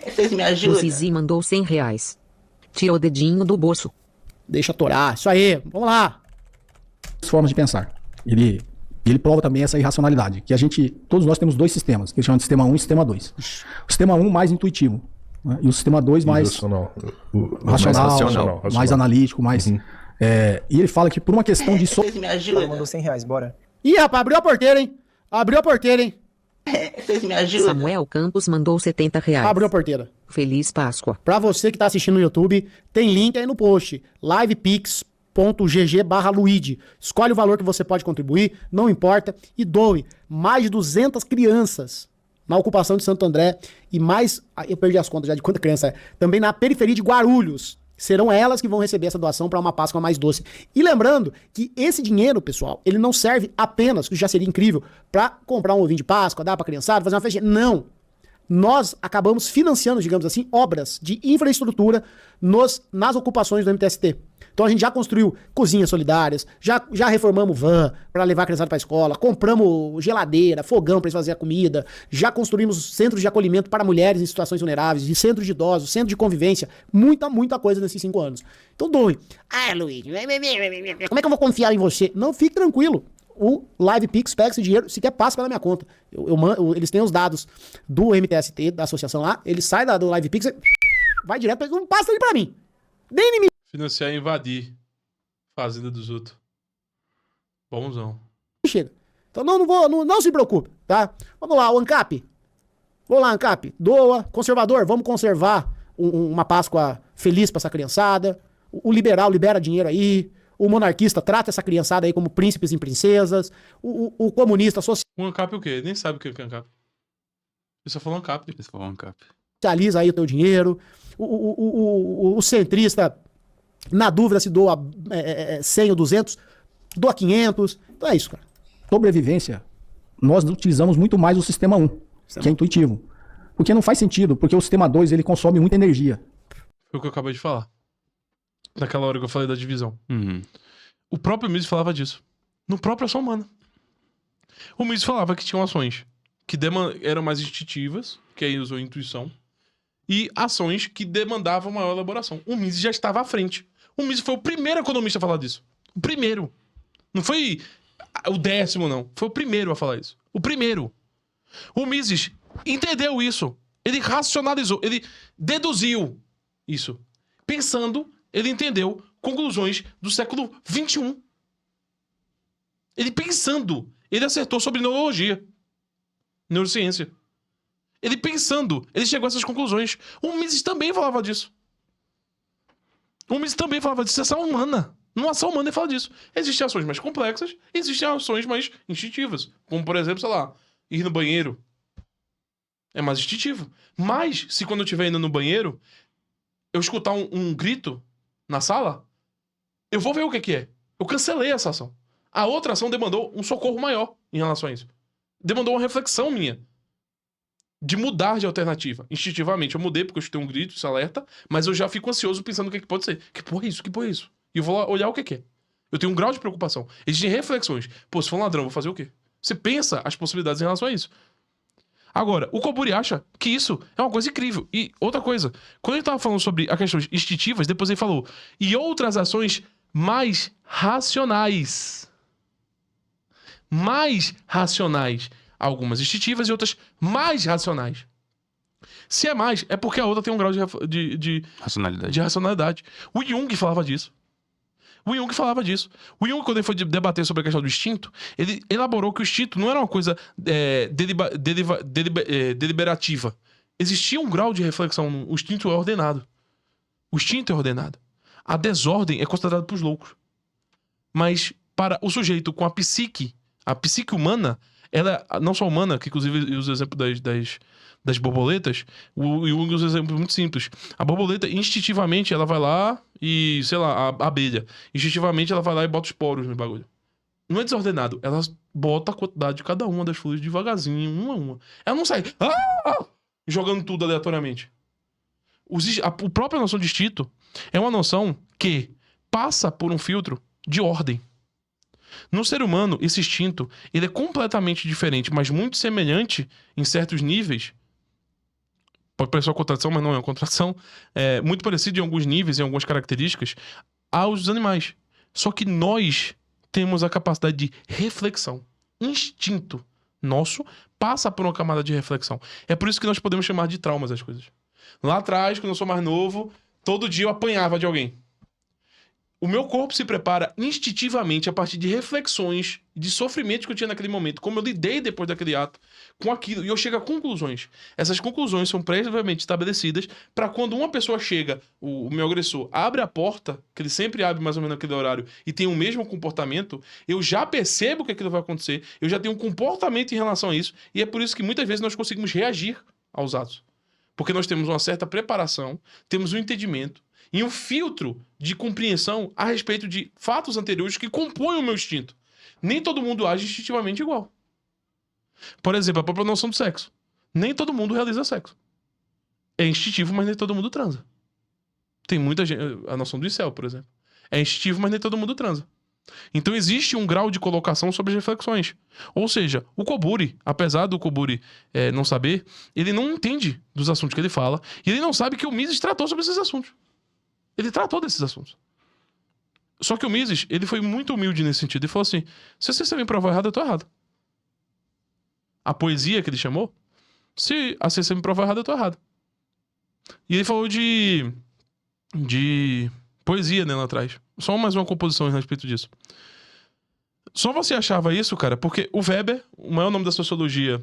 Vocês me O ajudam. Zizi mandou R$100. Tira o dedinho do bolso. Deixa torar, isso aí, vamos lá. Formas de pensar. Ele prova também essa irracionalidade, que todos nós temos 2 sistemas, que ele chama de sistema 1 e sistema 2. O sistema 1 mais intuitivo, né? E o sistema 2 mais racional, mais analítico, mais... E ele fala que por uma questão de... Vocês me ajudam. Mandou R$100, bora. Ih, rapaz, abriu a porteira, hein? Vocês me ajudam. Samuel Campos mandou R$70. Abriu a porteira. Feliz Páscoa. Pra você que tá assistindo no YouTube, tem link aí no post. livepix.gg/Luigi. Escolhe o valor que você pode contribuir, não importa, e doe. Mais de 200 crianças na ocupação de Santo André e mais, eu perdi as contas já de quanta criança é, também na periferia de Guarulhos. Serão elas que vão receber essa doação para uma Páscoa mais doce. E lembrando que esse dinheiro, pessoal, ele não serve apenas, que já seria incrível, para comprar um ovinho de Páscoa, dar pra criançada, fazer uma festinha. Não! Nós acabamos financiando, digamos assim, obras de infraestrutura nas ocupações do MTST. Então a gente já construiu cozinhas solidárias, já reformamos van para levar a criançada para a escola, compramos geladeira, fogão para eles fazerem a comida, já construímos centros de acolhimento para mulheres em situações vulneráveis, de centros de idosos, centro de convivência, muita coisa nesses 5 anos. Então doe. Ah, Luiz, como é que eu vou confiar em você? Não, fique tranquilo. O LivePix pega esse dinheiro, sequer passa pela minha conta. Eles têm os dados do MTST, da associação lá, ele sai do LivePix, vai direto, não passa ele pra mim. Nem em mim. Financiar e invadir fazenda dos outros. Bonzão. Chega. Então não se preocupe, tá? Vamos lá, o ANCAP. Vamos lá, ANCAP. Doa. Conservador, vamos conservar uma Páscoa feliz pra essa criançada. O liberal libera dinheiro aí. O monarquista trata essa criançada aí como príncipes e princesas. O comunista O ANCAP o quê? Nem sabe o que é ANCAP. Ele só falou ANCAP. Ele falou ANCAP. socializa aí o teu dinheiro. O centrista, na dúvida, se doa 100 ou 200, doa 500. Então é isso, cara. Sobrevivência, nós utilizamos muito mais o sistema 1, que é intuitivo. Porque não faz sentido, porque o sistema 2 ele consome muita energia. Foi o que eu acabei de falar. Naquela hora que eu falei da divisão. Uhum. O próprio Mises falava disso. No próprio Ação Humana. O Mises falava que tinham ações que eram mais instintivas, que aí usou intuição, e ações que demandavam maior elaboração. O Mises já estava à frente. O Mises foi o primeiro economista a falar disso. O primeiro. Não foi o 10º, não. Foi o primeiro a falar isso. O primeiro. O Mises entendeu isso. Ele racionalizou. Ele deduziu isso. Pensando, ele entendeu conclusões do século XXI. Ele pensando, ele acertou sobre neurologia. Neurociência. Ele pensando, ele chegou a essas conclusões. O Mises também falava disso. O Mises também falava disso. Ação humana. Numa ação humana ele fala disso. Existem ações mais complexas, existem ações mais instintivas. Como, por exemplo, sei lá, ir no banheiro. É mais instintivo. Mas, se quando eu estiver indo no banheiro, eu escutar um grito na sala, eu vou ver o que é. Eu cancelei essa ação. A outra ação demandou um socorro maior em relação a isso. Demandou uma reflexão minha. De mudar de alternativa. Instintivamente, eu mudei porque eu escutei um grito, isso alerta, mas eu já fico ansioso pensando o que pode ser. Que porra é isso? Que porra é isso? E eu vou olhar o que é. Eu tenho um grau de preocupação. Existem reflexões. Pô, se for um ladrão, eu vou fazer o quê? Você pensa as possibilidades em relação a isso. Agora, o Koburi acha que isso é uma coisa incrível. E outra coisa, quando ele tava falando sobre as questões instintivas, depois ele falou, e outras ações mais racionais. Mais racionais. Algumas instintivas e outras mais racionais. Se é mais, é porque a outra tem um grau de racionalidade. O Jung falava disso. O Jung, quando ele foi debater sobre a questão do instinto, ele elaborou que o instinto não era uma coisa deliberativa. Existia um grau de reflexão. O instinto é ordenado. A desordem é considerada para os loucos. Mas para o sujeito com a psique A psique humana, ela não só humana, que inclusive usa o exemplo das borboletas, e usa um exemplo muito simples. A borboleta, instintivamente, ela vai lá e, sei lá, a abelha, instintivamente ela vai lá e bota os poros no bagulho. Não é desordenado, ela bota a quantidade de cada uma das flores devagarzinho, uma a uma. Ela não sai jogando tudo aleatoriamente. A própria noção de instinto é uma noção que passa por um filtro de ordem. No ser humano, esse instinto ele é completamente diferente, mas muito semelhante em certos níveis. Pode parecer uma contradição, mas não é uma contradição. É muito parecido em alguns níveis, em algumas características, aos animais. Só que nós temos a capacidade de reflexão. Instinto nosso passa por uma camada de reflexão. É por isso que nós podemos chamar de traumas as coisas. Lá atrás, quando eu sou mais novo, todo dia eu apanhava de alguém. O meu corpo se prepara instintivamente a partir de reflexões, de sofrimento que eu tinha naquele momento, como eu lidei depois daquele ato com aquilo, e eu chego a conclusões. Essas conclusões são previamente estabelecidas para quando uma pessoa chega, o meu agressor, abre a porta, que ele sempre abre mais ou menos naquele horário, e tem o mesmo comportamento, eu já percebo que aquilo vai acontecer, eu já tenho um comportamento em relação a isso, e é por isso que muitas vezes nós conseguimos reagir aos atos. Porque nós temos uma certa preparação, temos um entendimento, e um filtro de compreensão a respeito de fatos anteriores que compõem o meu instinto. Nem todo mundo age instintivamente igual. Por exemplo, a própria noção do sexo. Nem todo mundo realiza sexo. É instintivo, mas nem todo mundo transa. Tem muita gente... A noção do incel, por exemplo. É instintivo, mas nem todo mundo transa. Então existe um grau de colocação sobre as reflexões. Ou seja, o Koburi, apesar do Koburi não saber, ele não entende dos assuntos que ele fala, e ele não sabe que o Mises tratou sobre esses assuntos. Ele tratou desses assuntos. Só que o Mises, ele foi muito humilde nesse sentido. Ele falou assim, se você me provar errado, eu tô errado. A poesia que ele chamou, se a você me provar errado, eu tô errado. E ele falou de poesia, né, lá atrás. Só mais uma composição a respeito disso. Só você achava isso, cara, porque o Weber, o maior nome da sociologia,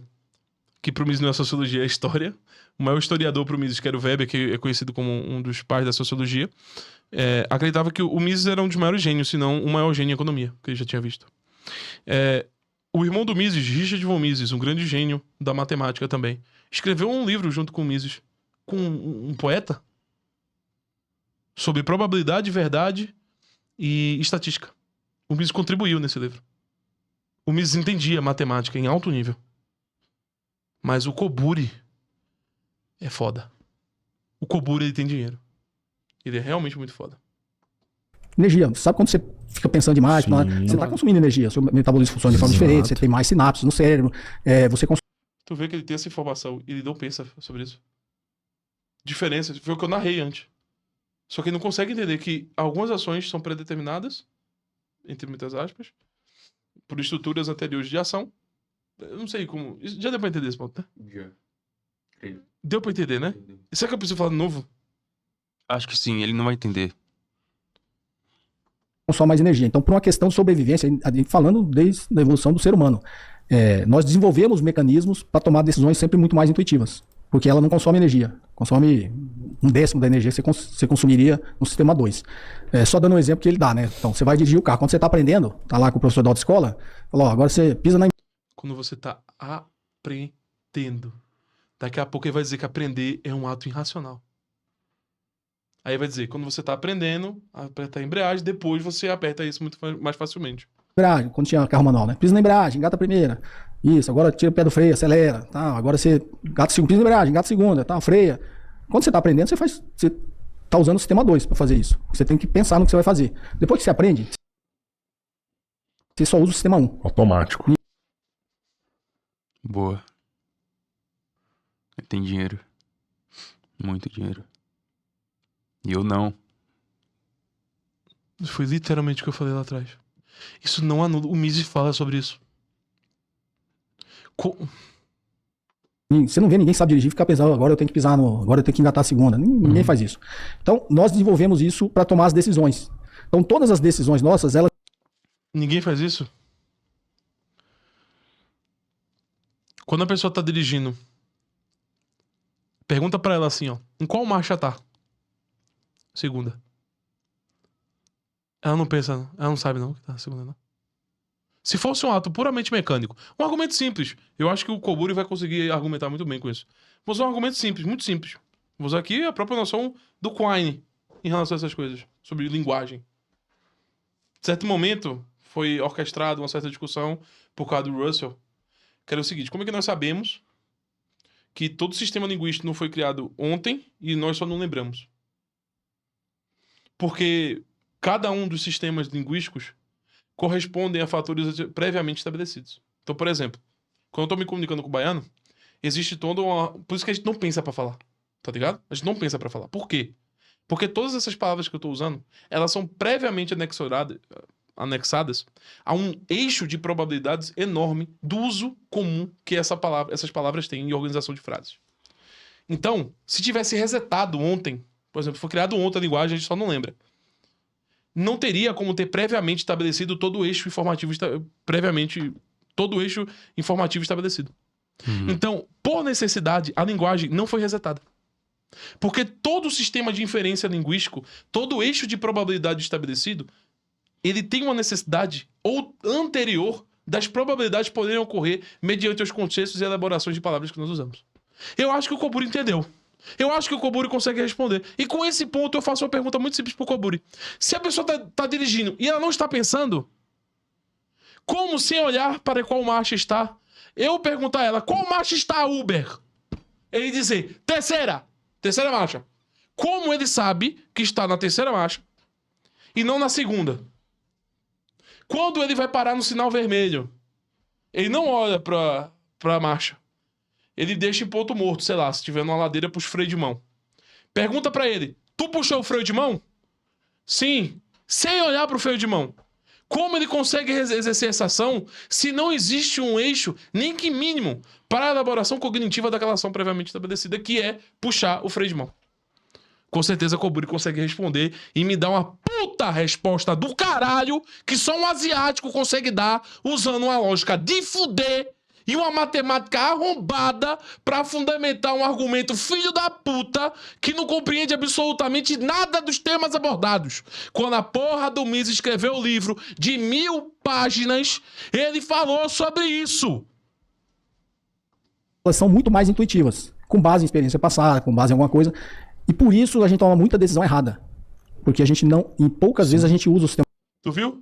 que pro Mises não é sociologia, é história. O maior historiador pro Mises, que era o Weber, que é conhecido como um dos pais da sociologia, acreditava que o Mises era um dos maiores gênios, se não o maior gênio em economia, que ele já tinha visto. O irmão do Mises, Richard von Mises, um grande gênio da matemática também, escreveu um livro junto com o Mises, com um poeta, sobre probabilidade, verdade e estatística. O Mises contribuiu nesse livro. O Mises entendia matemática em alto nível. Mas o Koburi é foda. O Koburi, ele tem dinheiro. Ele é realmente muito foda. Energia. Sabe quando você fica pensando demais? Você está consumindo energia. Seu metabolismo funciona de forma diferente. Você tem mais sinapses no cérebro. Você consome... Tu vê que ele tem essa informação e ele não pensa sobre isso. Diferença. Foi o que eu narrei antes. Só que ele não consegue entender que algumas ações são predeterminadas, entre muitas aspas, por estruturas anteriores de ação. Eu não sei como... Já deu pra entender esse ponto, né? Já. Deu pra entender, né? E será que eu preciso falar de novo? Acho que sim, ele não vai entender. Consome mais energia. Então, por uma questão de sobrevivência, falando desde a evolução do ser humano, nós desenvolvemos mecanismos para tomar decisões sempre muito mais intuitivas. Porque ela não consome energia. Consome 1/10 da energia que você consumiria no sistema 2. Só dando um exemplo que ele dá, né? Então, você vai dirigir o carro. Quando você está aprendendo, tá lá com o professor da autoescola, fala, agora você pisa na... Quando você tá aprendendo. Daqui a pouco ele vai dizer que aprender é um ato irracional. Aí vai dizer, quando você tá aprendendo, aperta a embreagem, depois você aperta isso muito mais facilmente. Embreagem, quando tinha carro manual, né? Pisa na embreagem, engata a primeira. Isso, agora tira o pé do freio, acelera. Tá? Agora você engata a segunda, pisa na embreagem, engata a segunda, tá? Freia. Quando você tá aprendendo, você tá usando o sistema 2 para fazer isso. Você tem que pensar no que você vai fazer. Depois que você aprende, você só usa o sistema 1. Automático. Boa. Ele tem dinheiro. Muito dinheiro. E eu não. Isso foi literalmente o que eu falei lá atrás. Isso não anula. O Mises fala sobre isso. Você não vê ninguém sabe dirigir, ficar pensando, agora eu tenho que pisar no... Agora eu tenho que engatar a segunda. Ninguém faz isso. Então, nós desenvolvemos isso para tomar as decisões. Então, todas as decisões nossas, elas... Ninguém faz isso? Quando a pessoa tá dirigindo, pergunta pra ela assim, ó. Em qual marcha tá? Segunda. Ela não pensa, ela não sabe não que tá na segunda, não. Se fosse um ato puramente mecânico, um argumento simples, eu acho que o Koburi vai conseguir argumentar muito bem com isso. Vou usar um argumento simples, muito simples. Vou usar aqui a própria noção do Quine em relação a essas coisas, sobre linguagem. Em certo momento, foi orquestrada uma certa discussão por causa do Russell, que era o seguinte: como é que nós sabemos que todo sistema linguístico não foi criado ontem e nós só não lembramos? Porque cada um dos sistemas linguísticos correspondem a fatores previamente estabelecidos. Então, por exemplo, quando eu tô me comunicando com o baiano, existe toda uma... Por isso que a gente não pensa pra falar, tá ligado? A gente não pensa pra falar. Por quê? Porque todas essas palavras que eu tô usando, elas são previamente anexadas a um eixo de probabilidades enorme do uso comum que essas palavras têm em organização de frases. Então, se tivesse resetado ontem, por exemplo, foi criado ontem a linguagem, a gente só não lembra. Não teria como ter previamente estabelecido todo o eixo informativo estabelecido. Então, por necessidade, a linguagem não foi resetada. Porque todo o sistema de inferência linguístico, todo o eixo de probabilidade estabelecido, ele tem uma necessidade ou anterior das probabilidades poderem ocorrer mediante os contextos e elaborações de palavras que nós usamos. Eu acho que o Koburi entendeu. Eu acho que o Koburi consegue responder. E com esse ponto eu faço uma pergunta muito simples pro Koburi. Se a pessoa tá dirigindo e ela não está pensando, como sem olhar para qual marcha está, eu perguntar a ela, qual marcha está a Uber? Ele dizer, terceira marcha. Como ele sabe que está na terceira marcha e não na segunda? Quando ele vai parar no sinal vermelho, ele não olha pra marcha. Ele deixa em ponto morto, sei lá, se tiver numa ladeira, puxa o freio de mão. Pergunta pra ele, tu puxou o freio de mão? Sim, sem olhar pro freio de mão. Como ele consegue exercer essa ação se não existe um eixo, nem que mínimo, para a elaboração cognitiva daquela ação previamente estabelecida, que é puxar o freio de mão? Com certeza Koburi consegue responder e me dar uma puta resposta do caralho que só um asiático consegue dar usando uma lógica de fuder e uma matemática arrombada pra fundamentar um argumento filho da puta que não compreende absolutamente nada dos temas abordados. Quando a porra do Mises escreveu o livro de 1000 páginas, ele falou sobre isso. Elas são muito mais intuitivas, com base em experiência passada, com base em alguma coisa. E por isso a gente toma muita decisão errada. Porque a gente não, em poucas vezes a gente usa o sistema. Tu viu?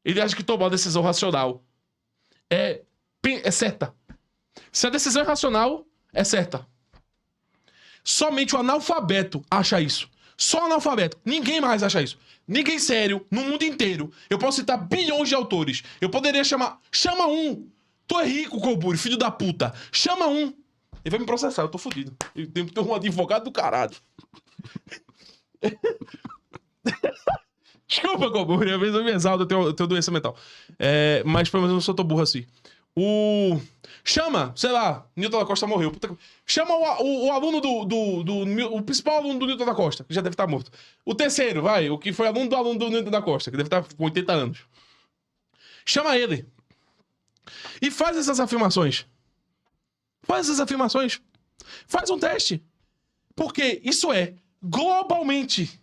Ele acha que tomar uma decisão racional é certa. Se a decisão é racional, é certa. Somente o analfabeto acha isso. Só o analfabeto. Ninguém mais acha isso. Ninguém sério, no mundo inteiro. Eu posso citar bilhões de autores. Eu poderia chamar... Chama um! Tu é rico, Koburi, filho da puta. Chama um! Ele vai me processar, eu tô fodido. Eu tenho que ter um advogado do caralho. Desculpa, Koburi, às vezes eu me exalto, eu tenho doença mental. Mas pelo menos eu não sou tão burro assim. Chama, sei lá, Newton da Costa morreu. Chama o aluno o principal aluno do Newton da Costa, que já deve estar morto. O terceiro, vai, o que foi aluno do Newton da Costa, que deve estar com 80 anos. Chama ele. E faz essas afirmações. Faz essas afirmações. Faz um teste. Porque isso é globalmente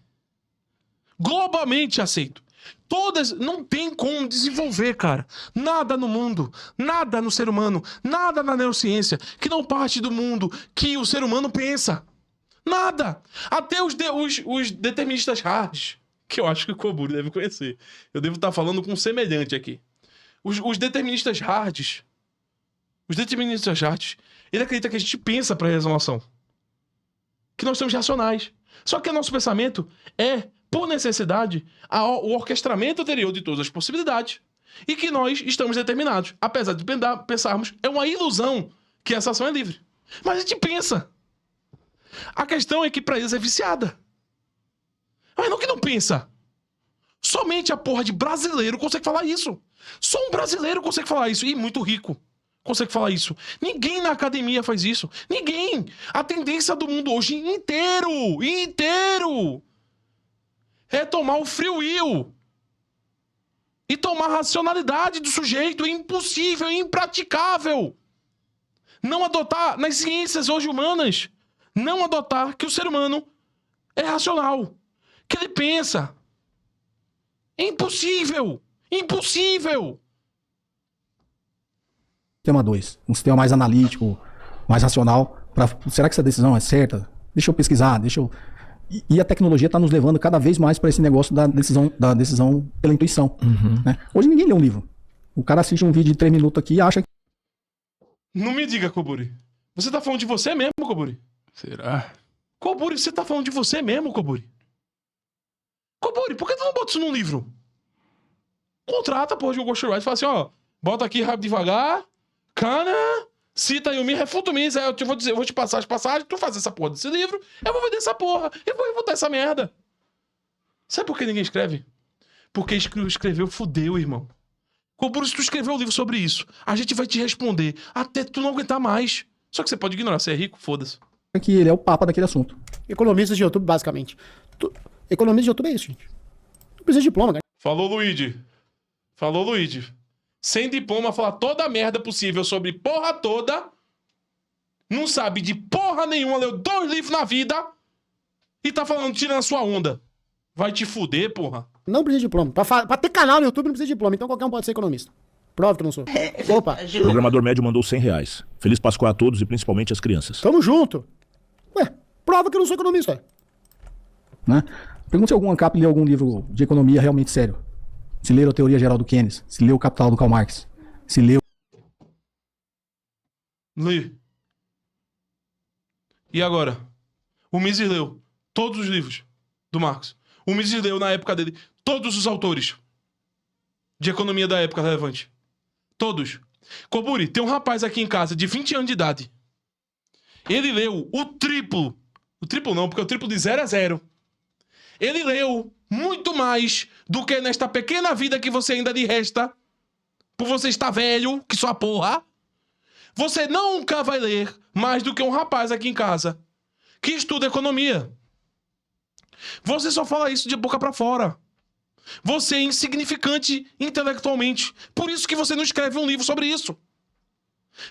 aceito. Todas, não tem como desenvolver, cara. Nada no mundo, nada no ser humano, nada na neurociência que não parte do mundo que o ser humano pensa. Nada. Até os deterministas hards, que eu acho que o Koburi deve conhecer. Eu devo estar falando com um semelhante aqui. Os deterministas hards, ele acredita que a gente pensa para a resolução. Que nós somos racionais. Só que o nosso pensamento é, por necessidade, o orquestramento anterior de todas as possibilidades. E que nós estamos determinados. Apesar de pensarmos, é uma ilusão que essa ação é livre. Mas a gente pensa. A questão é que para eles é viciada. Mas não que não pensa. Somente a porra de brasileiro consegue falar isso. Só um brasileiro consegue falar isso. E muito rico consegue falar isso. Ninguém na academia faz isso. Ninguém. A tendência do mundo hoje inteiro é tomar o free will e tomar a racionalidade do sujeito. É impossível, é impraticável. Não adotar, nas ciências hoje humanas, não adotar que o ser humano é racional, que ele pensa. É impossível. Impossível. sistema 2, um sistema mais analítico, mais racional. Será que essa decisão é certa? Deixa eu pesquisar, E a tecnologia está nos levando cada vez mais para esse negócio da decisão pela intuição. Né? Hoje ninguém lê um livro. O cara assiste um vídeo de 3 minutos aqui e acha que... Não me diga, Koburi. Você tá falando de você mesmo, Koburi? Será? Koburi, você tá falando de você mesmo, Koburi? Koburi, por que tu não bota isso num livro? Contrata, porra, de um ghostwriter e fala assim, ó, bota aqui rápido devagar, cana, cita aí o me, refuta o me, aí eu vou te passar as passagens, tu faz essa porra desse livro, eu vou vender essa porra, eu vou refutar essa merda. Sabe por que ninguém escreve? Porque escreveu, fudeu, irmão. Koburi, se tu escrever um livro sobre isso, a gente vai te responder até tu não aguentar mais. Só que você pode ignorar, você é rico, foda-se. Que ele é o papa daquele assunto. Economistas de YouTube, basicamente. Economista de YouTube é isso, gente. Não precisa de diploma, cara. Falou, Luigi. Sem diploma, falar toda a merda possível sobre porra toda. Não sabe de porra nenhuma, leu 2 livros na vida. E tá falando, tirando a sua onda. Vai te fuder, porra. Não precisa de diploma. Pra ter canal no YouTube não precisa de diploma. Então qualquer um pode ser economista. Prova que eu não sou. Opa. O programador médio mandou R$100. Feliz Páscoa a todos e principalmente às crianças. Tamo junto. Ué, prova que eu não sou economista. Né? Pergunta se algum ANCAP leu algum livro de economia realmente sério. Se leu a Teoria Geral do Keynes. Se leu o Capital do Karl Marx. Se leu... Li. E agora? O Mises leu todos os livros do Marx. O Mises leu, na época dele, todos os autores de economia da época relevante. Todos. Koburi, tem um rapaz aqui em casa de 20 anos de idade. Ele leu o triplo. O triplo não, porque o triplo de 0 é 0. Ele leu muito mais do que nesta pequena vida que você ainda lhe resta. Por você estar velho, que sua porra. Você nunca vai ler mais do que um rapaz aqui em casa que estuda economia. Você só fala isso de boca pra fora. Você é insignificante intelectualmente. Por isso que você não escreve um livro sobre isso.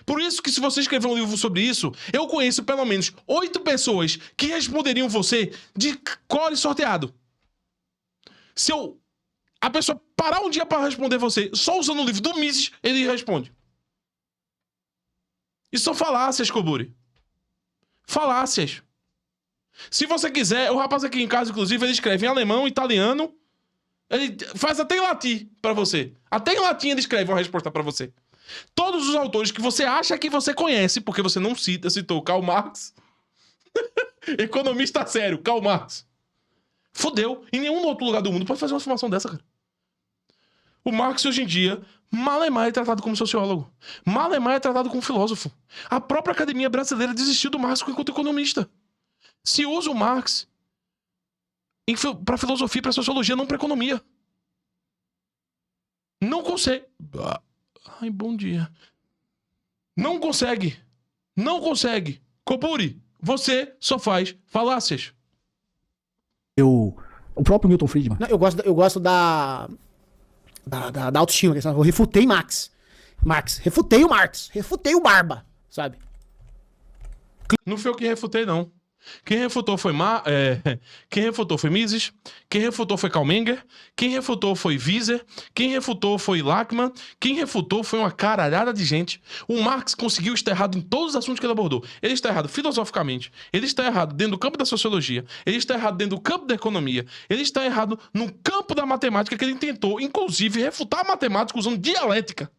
Por isso que se você escrever um livro sobre isso, eu conheço pelo menos 8 pessoas que responderiam você de core sorteado. Se a pessoa parar um dia para responder você só usando o livro do Mises, ele responde. Isso são falácias, Koburi. Falácias. Se você quiser, o rapaz aqui em casa, inclusive, ele escreve em alemão, italiano. Ele faz até em latim pra você. Até em latim ele escreve uma resposta pra você. Todos os autores que você acha que você conhece, porque você não citou Karl Marx. Economista sério, Karl Marx. Fudeu. Em nenhum outro lugar do mundo pode fazer uma afirmação dessa, cara. O Marx, hoje em dia, malemar é tratado como sociólogo. Malemar é tratado como filósofo. A própria academia brasileira desistiu do Marx enquanto economista. Se usa o Marx para filosofia e para sociologia, não para economia. Não consegue. Ai, bom dia. Não consegue. Não consegue. Koburi, você só faz falácias. O próprio Milton Friedman. Não, eu gosto da autoestima. Eu refutei Marx. Refutei o Marx. Refutei o Barba, sabe? Não foi eu que refutei, não. Quem refutou foi Mises, quem refutou foi Karl Menger, quem refutou foi Wieser, quem refutou foi Lachmann, quem refutou foi uma caralhada de gente. O Marx conseguiu estar errado em todos os assuntos que ele abordou. Ele está errado filosoficamente, ele está errado dentro do campo da sociologia, ele está errado dentro do campo da economia, ele está errado no campo da matemática, que ele tentou, inclusive, refutar a matemática usando dialética.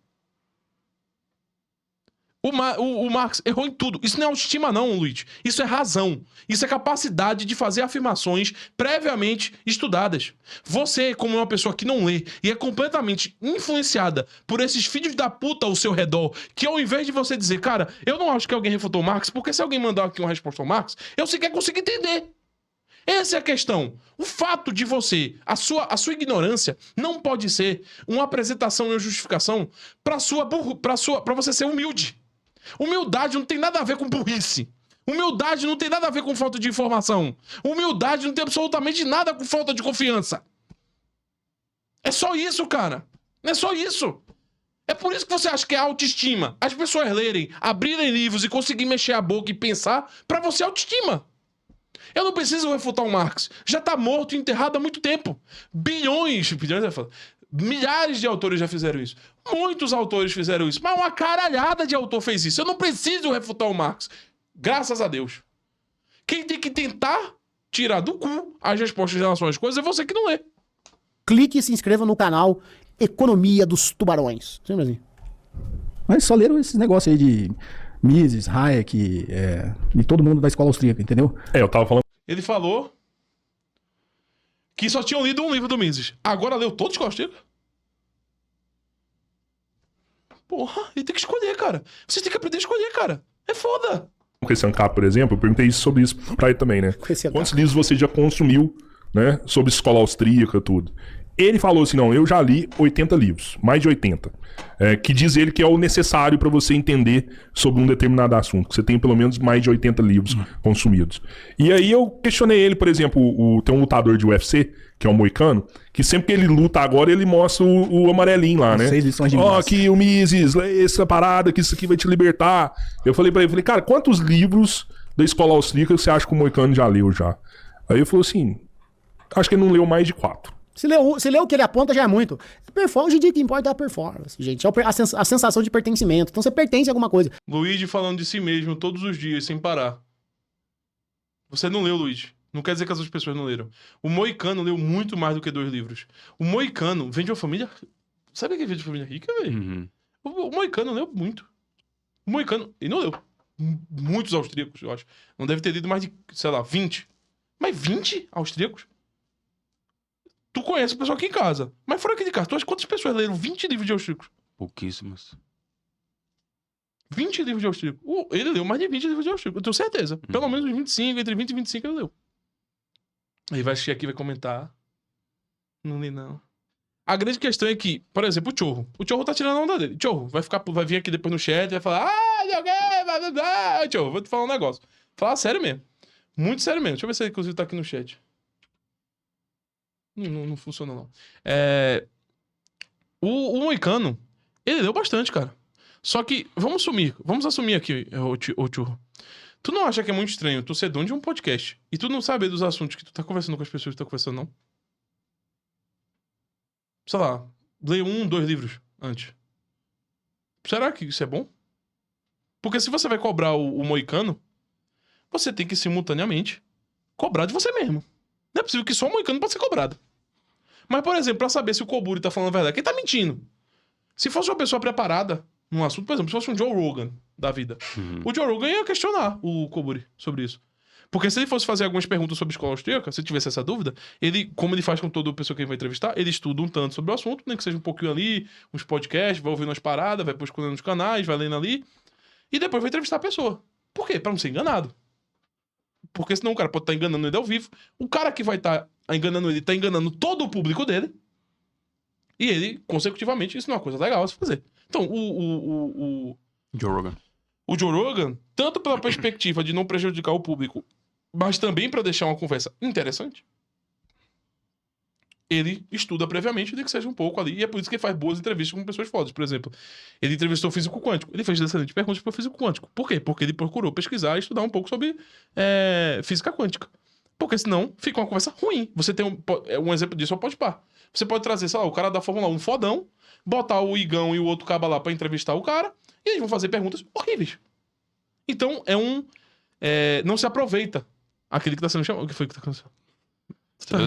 O Marx errou em tudo. Isso não é autoestima não, Luiz. Isso é razão. Isso é capacidade de fazer afirmações previamente estudadas. Você, como uma pessoa que não lê e é completamente influenciada por esses filhos da puta ao seu redor, que ao invés de você dizer, cara, eu não acho que alguém refutou Marx, porque se alguém mandar aqui uma resposta ao Marx, eu sequer consigo entender. Essa é a questão. O fato de você, a sua ignorância, não pode ser uma apresentação e uma justificação para você ser humilde. Humildade não tem nada a ver com burrice. Humildade não tem nada a ver com falta de informação. Humildade não tem absolutamente nada com falta de confiança. É só isso, cara. É só isso. É por isso que você acha que é autoestima. As pessoas lerem, abrirem livros e conseguirem mexer a boca e pensar, pra você é autoestima. Eu não preciso refutar o Marx. Já tá morto e enterrado há muito tempo. Milhares de autores já fizeram isso. Muitos autores fizeram isso. Mas uma caralhada de autor fez isso. Eu não preciso refutar o Marx. Graças a Deus. Quem tem que tentar tirar do cu as respostas em relação às coisas é você que não lê. Clique e se inscreva no canal Economia dos Tubarões. Sempre assim. Mas só leram esses negócios aí de Mises, Hayek, e todo mundo da escola austríaca, entendeu? Eu tava falando. Ele falou que só tinham lido um livro do Mises. Agora leu todos os austríacos? Porra, ele tem que escolher, cara. Vocês têm que aprender a escolher, cara. É foda. Com esse ANCAP, por exemplo, eu perguntei sobre isso pra ele também, né? Quantos livros você já consumiu, né? Sobre escola austríaca, tudo. Ele falou assim, não, eu já li 80 livros, mais de 80. Que diz ele que é o necessário para você entender sobre um determinado assunto. Que você tem pelo menos mais de 80 livros consumidos. E aí eu questionei ele, por exemplo, tem um lutador de UFC, que é um moicano, que sempre que ele luta agora, ele mostra o amarelinho lá, né? 6 lições de Mises. Ó, aqui o Mises, lê essa parada, que isso aqui vai te libertar. Eu falei pra ele, cara, quantos livros da escola austríaca você acha que o moicano já leu já? Aí ele falou assim, acho que ele não leu mais de 4. Se lê o que ele aponta, já é muito. Hoje em dia o que importa é a performance, gente. É a sensação de pertencimento. Então você pertence a alguma coisa. Luigi falando de si mesmo todos os dias, sem parar. Você não leu, Luigi. Não quer dizer que as outras pessoas não leram. O Moicano leu muito mais do que 2 livros. O Moicano vem de uma família... Sabe quem vem de família rica, velho? Uhum. O Moicano leu muito. O Moicano... Ele não leu. Muitos austríacos, eu acho. Não deve ter lido mais de, sei lá, 20. Mas 20 austríacos? Tu conhece o pessoal aqui em casa. Mas fora aqui de casa, tu acha quantas pessoas leram 20 livros de austríacos? Pouquíssimas. 20 livros de austríaco. Ele leu mais de 20 livros de austríaco, eu tenho certeza. Pelo menos uns 25, entre 20 e 25 ele leu. Aí vai assistir aqui e vai comentar. Não li, não. A grande questão é que, por exemplo, o Chorro tá tirando a onda dele. Chorro, vai vir aqui depois no chat e vai falar, blá, blá, blá. Chorro, vou te falar um negócio. Falar sério mesmo. Muito sério mesmo. Deixa eu ver se ele, inclusive, tá aqui no chat. Não funciona, não. O Moicano, ele leu bastante, cara. Só que, vamos assumir aqui, ô Churro. Tu não acha que é muito estranho tu ser dono de um podcast e tu não saber dos assuntos que tu tá conversando com as pessoas que tu tá conversando, não? Sei lá, leio 1, 2 livros antes. Será que isso é bom? Porque se você vai cobrar o Moicano, você tem que simultaneamente cobrar de você mesmo. Não é possível que só o Moicano pode ser cobrado. Mas, por exemplo, pra saber se o Koburi tá falando a verdade, quem tá mentindo? Se fosse uma pessoa preparada num assunto, por exemplo, se fosse um Joe Rogan da vida, o Joe Rogan ia questionar o Koburi sobre isso. Porque se ele fosse fazer algumas perguntas sobre escola austríaca, se tivesse essa dúvida, ele, como ele faz com toda pessoa que ele vai entrevistar, ele estuda um tanto sobre o assunto, nem que seja um pouquinho ali, uns podcasts, vai ouvindo umas paradas, vai escolhendo os canais, vai lendo ali, e depois vai entrevistar a pessoa. Por quê? Pra não ser enganado. Porque senão o cara pode estar enganando ele ao vivo. O cara que vai estar enganando ele, tá enganando todo o público dele. E ele, consecutivamente, isso não é uma coisa legal a se fazer. Então, o Joe Rogan. O Joe Rogan, tanto pela perspectiva de não prejudicar o público, mas também para deixar uma conversa interessante, ele estuda previamente, de que seja um pouco ali, e é por isso que ele faz boas entrevistas com pessoas fodas. Por exemplo, ele entrevistou o físico quântico, ele fez excelentes perguntas para o físico quântico. Por quê? Porque ele procurou pesquisar e estudar um pouco sobre física quântica. Porque senão fica uma conversa ruim. Você tem um exemplo disso, é o Podpah. Você pode trazer, sei lá, o cara da Fórmula 1 fodão, botar o Igão e o outro caba lá para entrevistar o cara, e eles vão fazer perguntas horríveis. Então, não se aproveita aquele que tá sendo chamado. O que foi que tá acontecendo?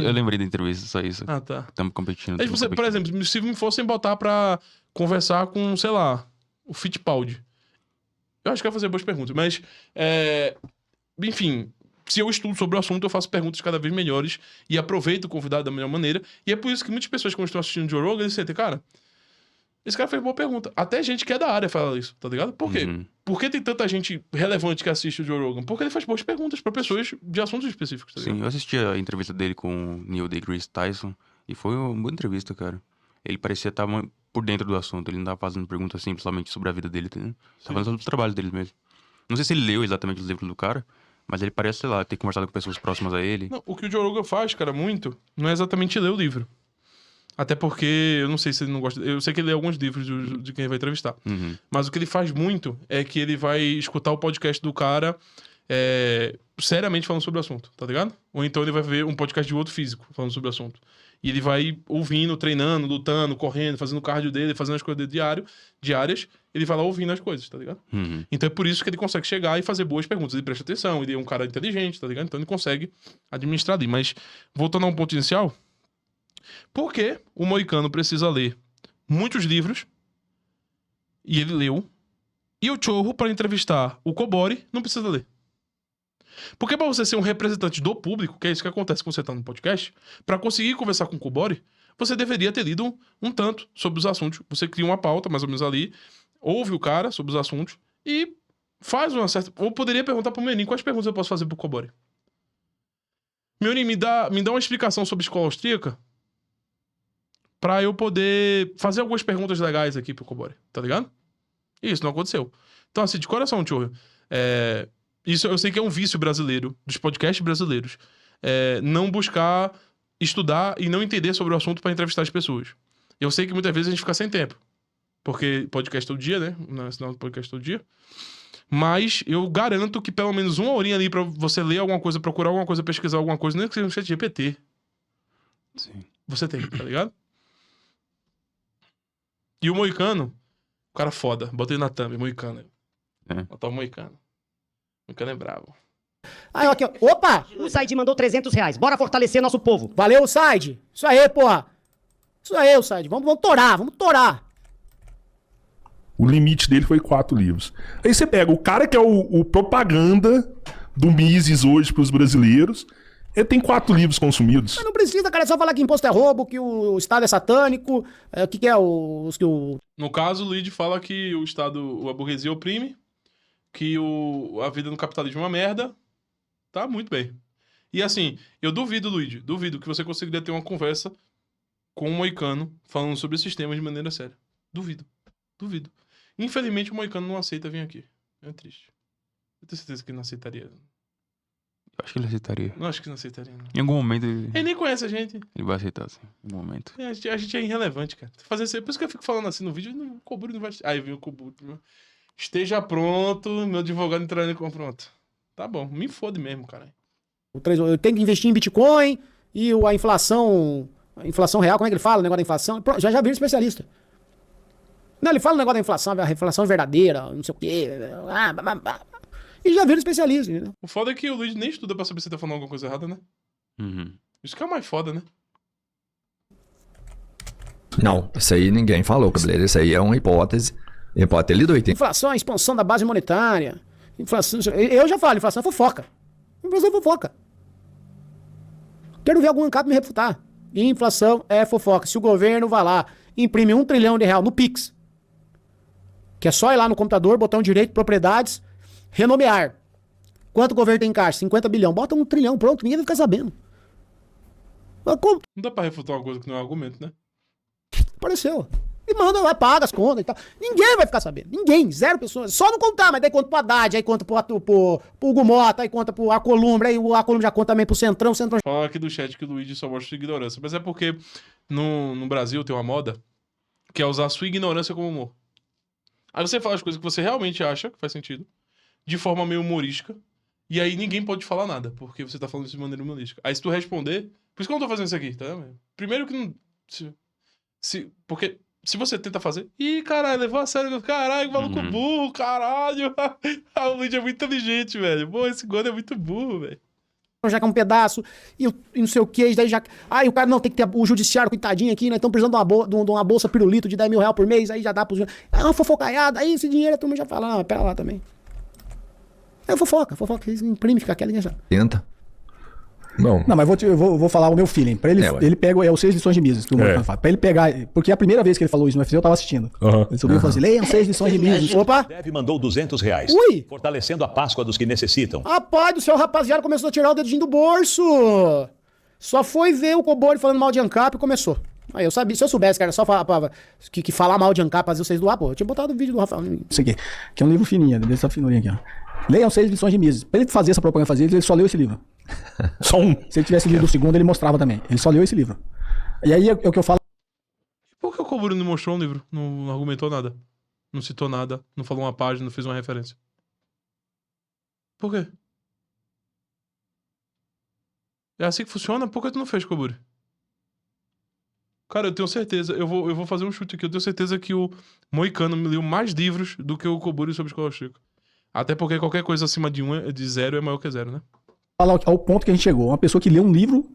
Eu lembrei da entrevista, só isso. Ah, tá. Estamos competindo. Por exemplo, se me fossem botar pra conversar com, sei lá, o Fittipaldi. Eu acho que vai fazer boas perguntas, mas... enfim, se eu estudo sobre o assunto, eu faço perguntas cada vez melhores e aproveito o convidado da melhor maneira. E é por isso que muitas pessoas, quando estão assistindo o Joe Rogan, eles sentem, cara... Esse cara fez boa pergunta. Até gente que é da área fala isso, tá ligado? Por quê? Por que tem tanta gente relevante que assiste o Joe Rogan? Porque ele faz boas perguntas pra pessoas de assuntos específicos, tá ligado? Sim, eu assisti a entrevista dele com o Neil deGrasse Tyson e foi uma boa entrevista, cara. Ele parecia estar por dentro do assunto, ele não tava fazendo perguntas assim, somente sobre a vida dele, tá? Tava falando sobre o trabalho dele mesmo. Não sei se ele leu exatamente os livros do cara, mas ele parece, sei lá, ter conversado com pessoas próximas a ele. Não, o que o Joe Rogan faz, cara, muito, não é exatamente ler o livro. Até porque, eu não sei se ele não gosta... Eu sei que ele lê alguns livros de quem ele vai entrevistar. Mas o que ele faz muito é que ele vai escutar o podcast do cara seriamente falando sobre o assunto, tá ligado? Ou então ele vai ver um podcast de outro físico falando sobre o assunto. E ele vai ouvindo, treinando, lutando, correndo, fazendo o cardio dele, fazendo as coisas diárias. Ele vai lá ouvindo as coisas, tá ligado? Então é por isso que ele consegue chegar e fazer boas perguntas. Ele presta atenção, ele é um cara inteligente, tá ligado? Então ele consegue administrar ali. Mas, voltando a um ponto inicial, por que o moicano precisa ler muitos livros, e ele leu, e o Chorro, para entrevistar o Kobori, não precisa ler? Porque pra você ser um representante do público, que é isso que acontece quando você tá no podcast, pra conseguir conversar com o Kobori, você deveria ter lido um tanto sobre os assuntos. Você cria uma pauta, mais ou menos ali, ouve o cara sobre os assuntos e faz uma certa... Ou poderia perguntar pro Menin, quais perguntas eu posso fazer pro Kobori? Menin, me dá uma explicação sobre escola austríaca pra eu poder fazer algumas perguntas legais aqui pro Kobori, tá ligado? E isso não aconteceu. Então, assim, de coração, Chorro, isso eu sei que é um vício brasileiro, dos podcasts brasileiros. Não buscar estudar e não entender sobre o assunto pra entrevistar as pessoas. Eu sei que muitas vezes a gente fica sem tempo. Porque podcast todo dia, né? Não é sinal do podcast todo dia. Mas eu garanto que pelo menos uma horinha ali pra você ler alguma coisa, procurar alguma coisa, pesquisar alguma coisa, nem que seja no chat GPT. Sim. Você tem, tá ligado? E o Moicano, o cara foda. Bota ele na thumb, Moicano. Botar o Moicano. O Moicano é bravo. Aí, aqui, ó. Opa! O Said mandou R$300. Bora fortalecer nosso povo. Valeu, Said. Isso aí, porra. Isso aí, Said. Vamos torar. O limite dele foi 4 livros. Aí você pega o cara que é o propaganda do Mises hoje pros brasileiros, ele tem 4 livros consumidos. Mas não precisa, cara. É só falar que imposto é roubo, que o Estado é satânico, o que é os que o... No caso, o Luigi fala que o Estado, a burguesia oprime, que a vida no capitalismo é uma merda. Tá muito bem. E assim, eu duvido, Luigi, que você conseguiria ter uma conversa com um moicano falando sobre esses temas de maneira séria. Duvido. Infelizmente, o moicano não aceita vir aqui. É triste. Eu tenho certeza que ele não aceitaria. Eu acho que ele aceitaria. Não acho que não aceitaria, não. Em algum momento ele... Ele nem conhece a gente. Ele vai aceitar, sim. Em algum momento. A gente é irrelevante, cara. Fazer isso aí. Por isso que eu fico falando assim no vídeo, o Koburi não vai... Aí vem o Koburi. Esteja pronto, meu advogado entrando em confronto. Tá bom, me fode mesmo, cara. Eu tenho que investir em Bitcoin e a inflação real, como é que ele fala? O negócio da inflação. Já vi um especialista. Não, ele fala o negócio da inflação, a inflação verdadeira, não sei o quê. E já vira especialista, entendeu? O foda é que o Luigi nem estuda pra saber se tá falando alguma coisa errada, né? Isso que é o mais foda, né? Não, isso aí ninguém falou, cabeleiro. Isso aí é uma hipótese. Pode ter lido 80. Inflação, expansão da base monetária. Inflação. Eu já falo, inflação é fofoca. Inflação é fofoca. Quero ver algum ANCAP me refutar. Inflação é fofoca. Se o governo vai lá, imprime R$1 trilhão no Pix, que é só ir lá no computador, botão direito, propriedades, renomear. Quanto o governo tem em caixa? 50 bilhões. Bota R$1 trilhão, pronto, ninguém vai ficar sabendo. Não dá pra refutar uma coisa que não é argumento, né? Apareceu. E manda lá, paga as contas e tal. Ninguém vai ficar sabendo. Ninguém, 0 pessoas. Só não contar, mas daí conta pro Haddad, aí conta pro Hugo Mota, aí conta pro Alcolumbre, aí o Alcolumbre já conta também pro Centrão. Fala aqui do chat que o Luigi só mostra sua ignorância. Mas é porque no Brasil tem uma moda que é usar a sua ignorância como humor. Aí você fala as coisas que você realmente acha que faz sentido, de forma meio humorística, e aí ninguém pode falar nada, porque você tá falando isso de maneira humorística. Aí se tu responder... Por isso que eu não tô fazendo isso aqui, tá? Primeiro que não... Porque... Se você tenta fazer... Ih, caralho, levou a sério. Caralho, que maluco burro, caralho. O Luigi é muito inteligente, velho. Pô, esse gordo é muito burro, velho. Já que é um pedaço, e não sei o que, daí já... Aí o cara não tem que ter o judiciário, coitadinho aqui, né? Estão precisando de uma bolsa pirulito de R$10.000 por mês, aí já dá pros... É uma fofocaiada, aí esse dinheiro a turma já fala, ah, pera lá também. É fofoca, imprime, fica aquela, ninguém sabe. Tenta. Não, mas eu vou falar o meu feeling. Pra ele pega os 6 lições de Mises que o Morgan fala. Pra ele pegar. Porque a primeira vez que ele falou isso no UFC, eu tava assistindo. Ele subiu e falou assim: leiam 6 lições de Mises. Opa! Deve mandou R$200. Ui! Fortalecendo a Páscoa dos que necessitam. Rapaz do céu, rapaziada, começou a tirar o dedinho do bolso. Só foi ver o Kobori falando mal de ANCAP e começou. Aí eu sabia, se eu soubesse que era só que falar mal de ANCAP fazer vocês doar, pô, eu tinha botado o vídeo do Rafael. Isso aqui, que é um livro fininho, dessa finurinha aqui, ó. Leiam 6 lições de Mises. Pra ele fazer essa propaganda, ele só leu esse livro. Só um. Se ele tivesse lido o segundo, ele mostrava também. Ele só leu esse livro. E aí é o que eu falo. Por que o Kobori não mostrou um livro? Não argumentou nada. Não citou nada. Não falou uma página, não fez uma referência. Por quê? É assim que funciona? Por que tu não fez, Kobori? Cara, eu tenho certeza, eu vou fazer um chute aqui, eu tenho certeza que o Moicano me leu mais livros do que o Koburi sobre escola austríaca. Até porque qualquer coisa acima de 0 é maior que 0, né? Falar ao ponto que a gente chegou. Uma pessoa que lê um livro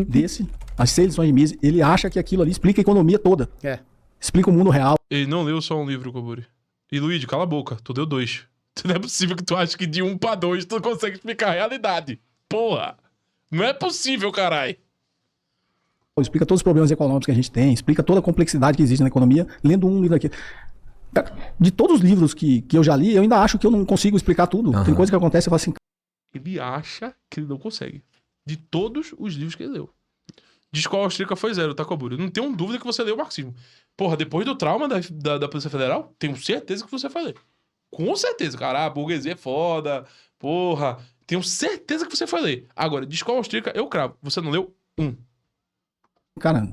desse, as 6 lições de Mises, ele acha que aquilo ali explica a economia toda. Explica o mundo real. Ele não leu só um livro, Koburi. E Luigi, cala a boca, tu deu 2. Não é possível que tu ache que de 1 pra 2 tu consegue explicar a realidade. Porra! Não é possível, carai. Explica todos os problemas econômicos que a gente tem, explica toda a complexidade que existe na economia, lendo um livro aqui. De todos os livros que eu já li, eu ainda acho que eu não consigo explicar tudo. Tem coisa que acontece e eu falo assim... Ele acha que ele não consegue. De todos os livros que ele leu. De escola austríaca foi 0, tá, Koburi? Não tenho dúvida que você leu o marxismo. Porra, depois do trauma da Polícia Federal, tenho certeza que você vai ler. Com certeza, cara. A burguesia é foda. Porra. Tenho certeza que você foi ler. Agora, de escola austríaca, eu cravo. Você não leu 1. Cara,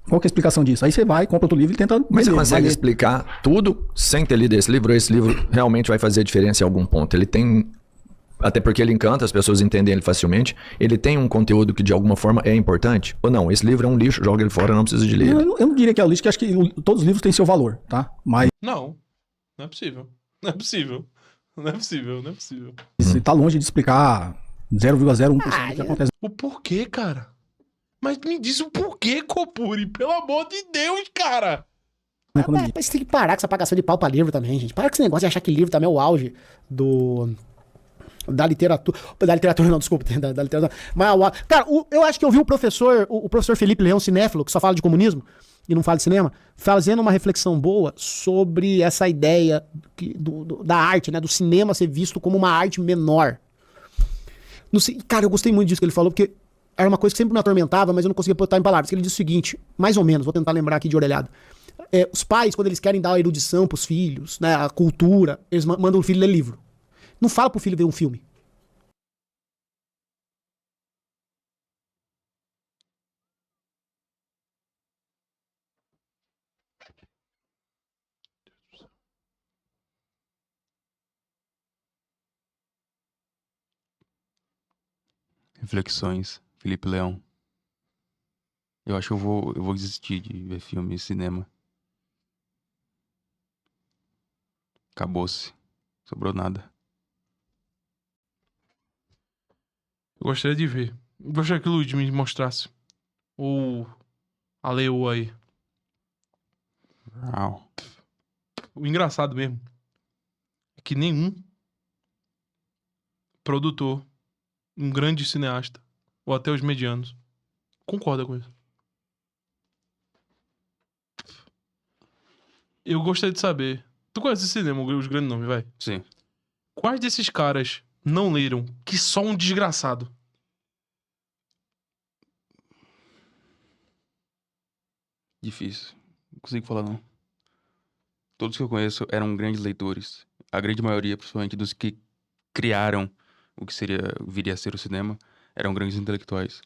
qual que é a explicação disso? Aí você vai, compra outro livro e tenta... Mas você consegue explicar tudo sem ter lido esse livro? Esse livro realmente vai fazer diferença em algum ponto? Ele tem... Até porque ele encanta, as pessoas entendem ele facilmente. Ele tem um conteúdo que de alguma forma é importante? Ou não? Esse livro é um lixo, joga ele fora, não precisa de ler. Eu não diria que é um lixo, que acho que todos os livros têm seu valor, tá? Mas... Não é possível. Não é possível. Não é possível, não é possível. Você tá longe de explicar 0,01% do que acontece. O porquê, cara? Mas me diz o porquê, Koburi. Pelo amor de Deus, cara. Mas tem que parar com essa pagação de pau pra livro também, gente. Para com esse negócio de achar que livro também é o auge da literatura. Da literatura não, desculpa. Da literatura. Mas, cara, eu acho que eu vi o professor Felipe Leão, cinéfilo, que só fala de comunismo e não fala de cinema, fazendo uma reflexão boa sobre essa ideia da arte, né? Do cinema ser visto como uma arte menor. Cara, eu gostei muito disso que ele falou, porque era uma coisa que sempre me atormentava, mas eu não conseguia botar em palavras. Ele disse o seguinte, mais ou menos, vou tentar lembrar aqui de orelhada. Os pais, quando eles querem dar a erudição pros filhos, né, a cultura, eles mandam o filho ler livro. Não fala pro filho ver um filme. Reflexões, Felipe Leão. Eu acho que eu vou desistir de ver filme e cinema. Acabou-se. Sobrou nada. Eu gostaria de ver. Eu gostaria que o Luigi me mostrasse. Ou a Leo aí. Uau. O engraçado mesmo é que nenhum produtor, um grande cineasta, ou até os medianos, concorda com isso. Eu gostaria de saber. Tu conhece esse cinema, os grandes nomes, vai? Sim. Quais desses caras não leram que só um desgraçado? Difícil. Não consigo falar, não. Todos que eu conheço eram grandes leitores. A grande maioria, principalmente dos que criaram o que viria a ser o cinema, eram grandes intelectuais.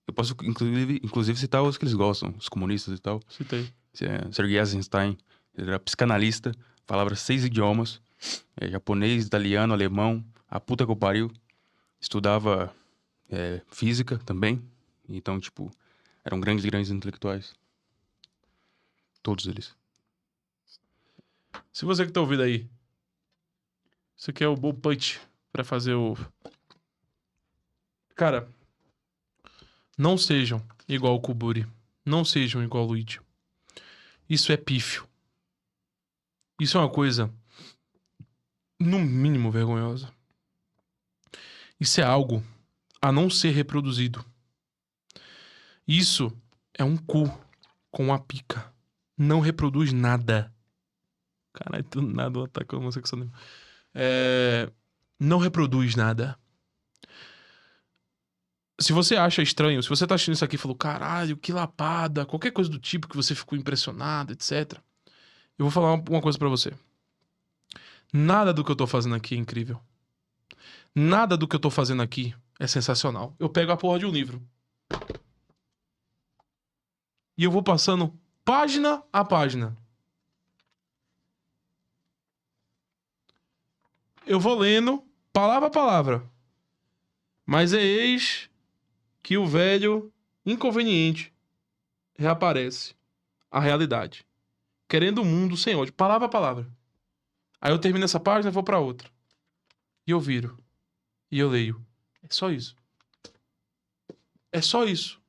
Eu posso, inclusive citar os que eles gostam, os comunistas e tal. Citei. Sergei Eisenstein, ele era psicanalista, falava 6 idiomas, japonês, italiano, alemão, a puta que eu pariu. Estudava física também. Então, tipo, eram grandes intelectuais. Todos eles. Se você que tá ouvindo aí, isso aqui é o Bull Punch pra fazer o... Cara, não sejam igual o Koburi. Não sejam igual o Luigi. Isso é pífio. Isso é uma coisa, no mínimo, vergonhosa. Isso é algo a não ser reproduzido. Isso é um cu com uma pica. Não reproduz nada. Caralho, do nada um ataque ao homossexualismo. Não reproduz nada. Se você acha estranho, se você tá assistindo isso aqui e falou, caralho, que lapada, qualquer coisa do tipo que você ficou impressionado, etc. Eu vou falar uma coisa pra você. Nada do que eu tô fazendo aqui é incrível. Nada do que eu tô fazendo aqui é sensacional. Eu pego a porra de um livro. E eu vou passando página a página. Eu vou lendo palavra a palavra. Mas é eis que o velho inconveniente reaparece a realidade. Querendo um mundo sem ódio. Palavra a palavra. Aí eu termino essa página e vou pra outra. E eu viro. E eu leio. É só isso. É só isso.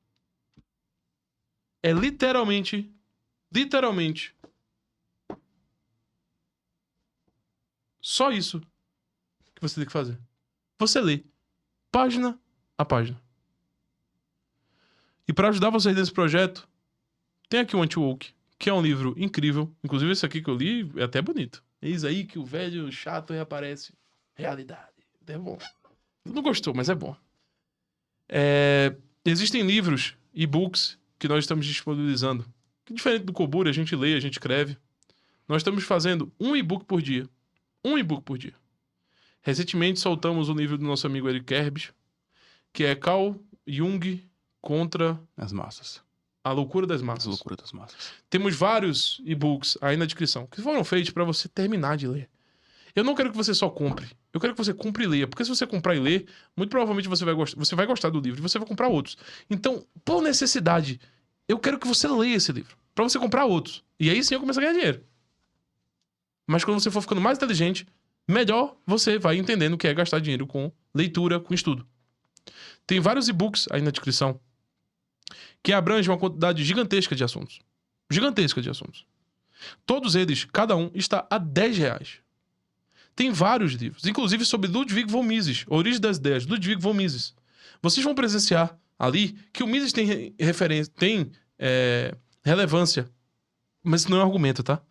É literalmente só isso que você tem que fazer. Você lê página a página. E para ajudar vocês nesse projeto, tem aqui o Anti-Woke, que é um livro incrível. Inclusive esse aqui que eu li é até bonito. Eis aí que o velho chato reaparece. Realidade. É bom. Não gostou, mas é bom. Existem livros, e-books, que nós estamos disponibilizando. Que diferente do Koburi, a gente lê, a gente escreve. Nós estamos fazendo um e-book por dia. Um e-book por dia. Recentemente soltamos o livro do nosso amigo Eric Kerbs, que é Carl Jung contra as massas. A loucura das massas. A loucura das massas. Temos vários e-books aí na descrição que foram feitos para você terminar de ler. Eu não quero que você só compre. Eu quero que você compre e leia. Porque se você comprar e ler, muito provavelmente você vai gostar do livro e você vai comprar outros. Então, por necessidade, eu quero que você leia esse livro. Pra você comprar outros. E aí sim eu começo a ganhar dinheiro. Mas quando você for ficando mais inteligente, melhor você vai entendendo o que é gastar dinheiro com leitura, com estudo. Tem vários e-books aí na descrição que abrangem uma quantidade gigantesca de assuntos. Gigantesca de assuntos. Todos eles, cada um, está a R$10. Tem vários livros, inclusive sobre Ludwig von Mises, Origem das Ideias, Ludwig von Mises. Vocês vão presenciar ali que o Mises tem referência, tem relevância, mas isso não é um argumento, tá?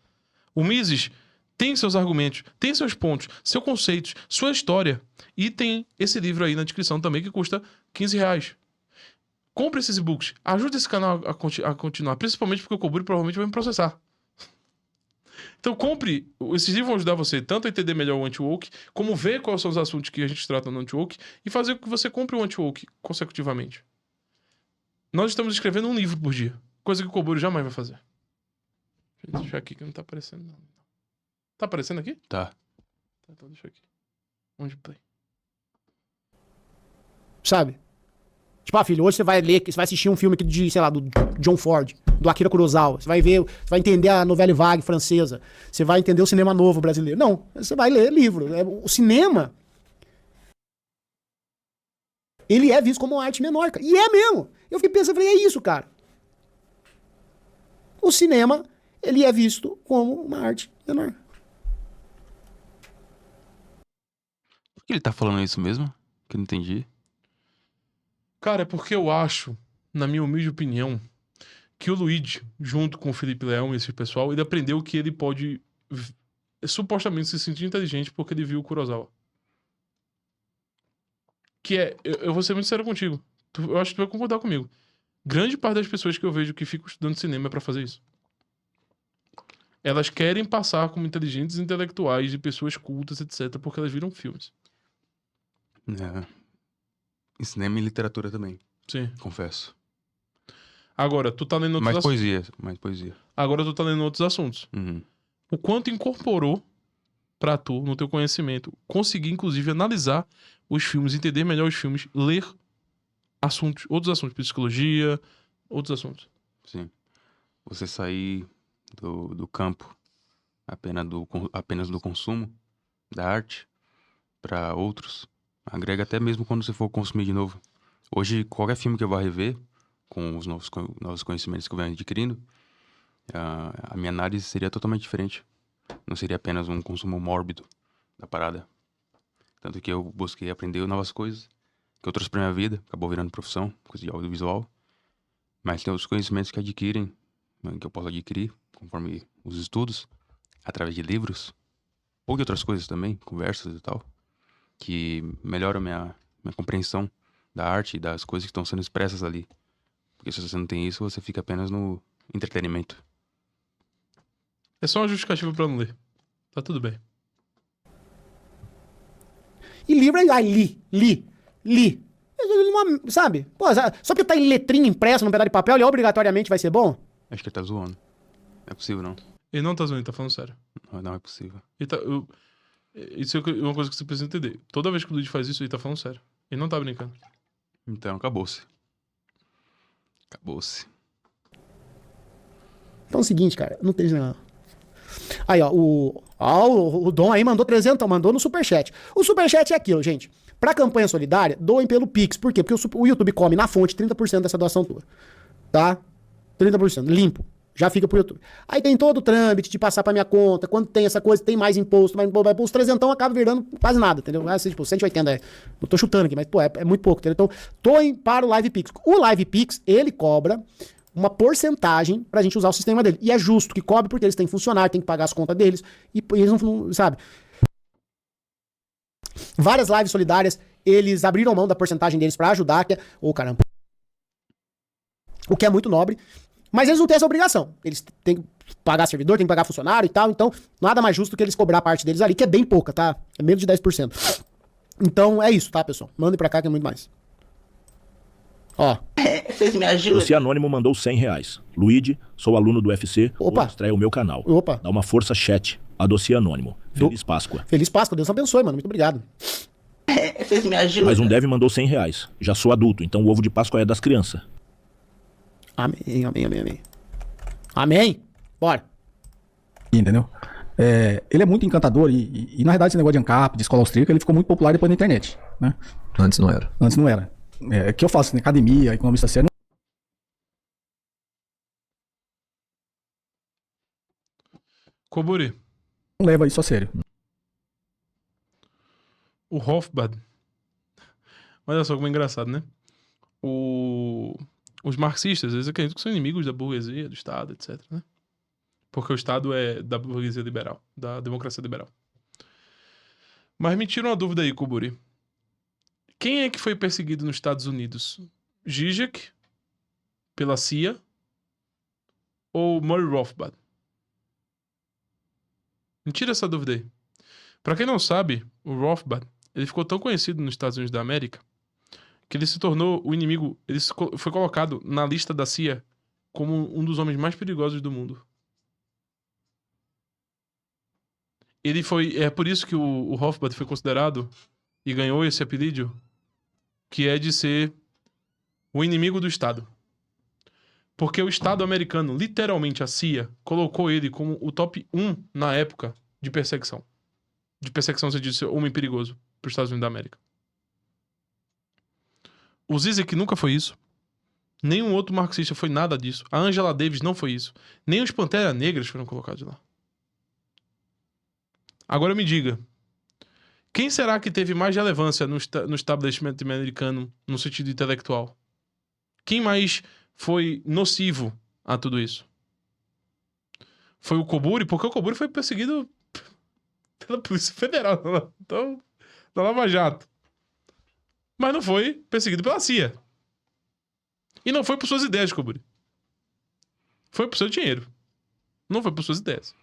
O Mises tem seus argumentos, tem seus pontos, seus conceitos, sua história. E tem esse livro aí na descrição também que custa R$15. Compre esses e-books, ajude esse canal a continuar, principalmente porque o Koburi provavelmente vai me processar. Então compre, esses livros vão ajudar você tanto a entender melhor o Anti-Woke, como ver quais são os assuntos que a gente trata no Anti-Woke e fazer com que você compre o Anti-Woke consecutivamente. Nós estamos escrevendo um livro por dia, coisa que o Koburi jamais vai fazer. Deixa eu deixar aqui que não tá aparecendo não. Tá aparecendo aqui? Tá. Então deixa aqui. Onde play? Sabe? Tipo, filho, hoje você vai ler, você vai assistir um filme aqui de, sei lá, do John Ford, do Akira Kurosawa. Você vai ver, você vai entender a novela vague francesa. Você vai entender o cinema novo brasileiro. Não, você vai ler livro. O cinema, ele é visto como uma arte menor, cara. E é mesmo. Eu fiquei pensando, falei, é isso, cara. O cinema, ele é visto como uma arte menor. Por que ele tá falando isso mesmo? Que eu não entendi. Cara, é porque eu acho, na minha humilde opinião, que o Luigi, junto com o Felipe Leão e esse pessoal, ele aprendeu que ele pode supostamente se sentir inteligente porque ele viu o Kurosawa. Que é, eu vou ser muito sério contigo, eu acho que tu vai concordar comigo. Grande parte das pessoas que eu vejo que ficam estudando cinema é pra fazer isso. Elas querem passar como inteligentes intelectuais e pessoas cultas, etc, porque elas viram filmes. Em cinema e literatura também. Sim. Confesso. Agora, tu tá lendo outros assuntos. Mais poesia. Agora tu tá lendo outros assuntos. Uhum. O quanto incorporou pra tu, no teu conhecimento, conseguir, inclusive, analisar os filmes, entender melhor os filmes, ler assuntos, outros assuntos, psicologia, outros assuntos. Sim. Você sair do campo apenas do consumo da arte para outros, agrega até mesmo quando você for consumir de novo. Hoje, qualquer filme que eu vá rever, com os novos conhecimentos que eu venho adquirindo, a minha análise seria totalmente diferente. Não seria apenas um consumo mórbido da parada. Tanto que eu busquei aprender novas coisas que eu trouxe pra minha vida, acabou virando profissão, coisa de audiovisual. Mas tem outros conhecimentos que eu posso adquirir conforme os estudos, através de livros, ou de outras coisas também, conversas e tal, que melhoram minha compreensão da arte e das coisas que estão sendo expressas ali. Porque se você não tem isso, você fica apenas no entretenimento. É só uma justificativa pra não ler. Tá tudo bem. E livro é li. Sabe? Pô, só porque tá em letrinha impressa num pedaço de papel, ele obrigatoriamente vai ser bom? Acho que ele tá zoando. Não é possível, não. Ele não tá zoando, ele tá falando sério. Não é possível. Isso é uma coisa que você precisa entender. Toda vez que o Luigi faz isso, ele tá falando sério. Ele não tá brincando. Então, acabou-se. Acabou-se. Então é o seguinte, cara, não tem... Aí, ó, o Dom aí mandou 300, mandou no Superchat. O Superchat é aquilo, gente. Pra campanha solidária, doem pelo Pix. Por quê? Porque o YouTube come na fonte 30% dessa doação tua. Tá? 30%, limpo. Já fica pro YouTube. Aí tem todo o trâmite de passar pra minha conta. Quando tem essa coisa, tem mais imposto. Vai pôr os 300, acaba virando quase nada, entendeu? Vai ser tipo 180. Eu tô chutando aqui, mas pô, é muito pouco, entendeu? Então, doem para o Live Pix. O Live Pix, ele cobra uma porcentagem pra gente usar o sistema dele. E é justo que cobre porque eles têm funcionário, tem que pagar as contas deles. E eles não sabe? Várias lives solidárias, eles abriram mão da porcentagem deles pra ajudar. Caramba. O que é muito nobre. Mas eles não têm essa obrigação. Eles têm que pagar servidor, têm que pagar funcionário e tal. Então, nada mais justo que eles cobrar a parte deles ali, que é bem pouca, tá? É menos de 10%. Então, é isso, tá, pessoal? Mandem pra cá que é muito mais. Ó. Vocês me ajudam? Você Anônimo mandou R$100. Luigi, sou aluno do UFC. Opa. Estreia o meu canal. Opa. Dá uma força, chat. Adocia Anônimo. Feliz Páscoa. Feliz Páscoa. Deus abençoe, mano. Muito obrigado. Vocês me ajudam? Mais um Dev mandou R$100. Já sou adulto, então o ovo de Páscoa é das crianças. Amém, amém, amém, amém. Amém? Bora. Entendeu? Ele é muito encantador e na verdade esse negócio de ANCAP, de escola austríaca, ele ficou muito popular depois na internet, né? Antes não era. Antes não era. Que eu faço, né? Academia, economista sério. Koburi. Não leva isso a sério. O Hofbad. Olha só como é engraçado, né? Os marxistas, eles acreditam que são inimigos da burguesia, do Estado, etc, né? Porque o Estado é da burguesia liberal, da democracia liberal. Mas me tira uma dúvida aí, Koburi. Quem é que foi perseguido nos Estados Unidos? Zizek, pela CIA, ou Murray Rothbard? Me tira essa dúvida aí. Pra quem não sabe, o Rothbard, ele ficou tão conhecido nos Estados Unidos da América que ele se tornou o inimigo, ele foi colocado na lista da CIA como um dos homens mais perigosos do mundo. É por isso que o Rothbard foi considerado e ganhou esse apelido, que é de ser o inimigo do Estado. Porque o Estado americano, literalmente a CIA, colocou ele como o top 1 na época de perseguição. De perseguição, você diz, homem perigoso para os Estados Unidos da América. O Zizek nunca foi isso. Nenhum outro marxista foi nada disso. A Angela Davis não foi isso. Nem os Pantera Negras foram colocados lá. Agora me diga, quem será que teve mais relevância no estabelecimento americano no sentido intelectual? Quem mais foi nocivo a tudo isso? Foi o Koburi, porque o Koburi foi perseguido pela Polícia Federal, então, da Lava Jato. Mas não foi perseguido pela CIA. E não foi por suas ideias, Koburi. Foi por seu dinheiro. Não foi por suas ideias.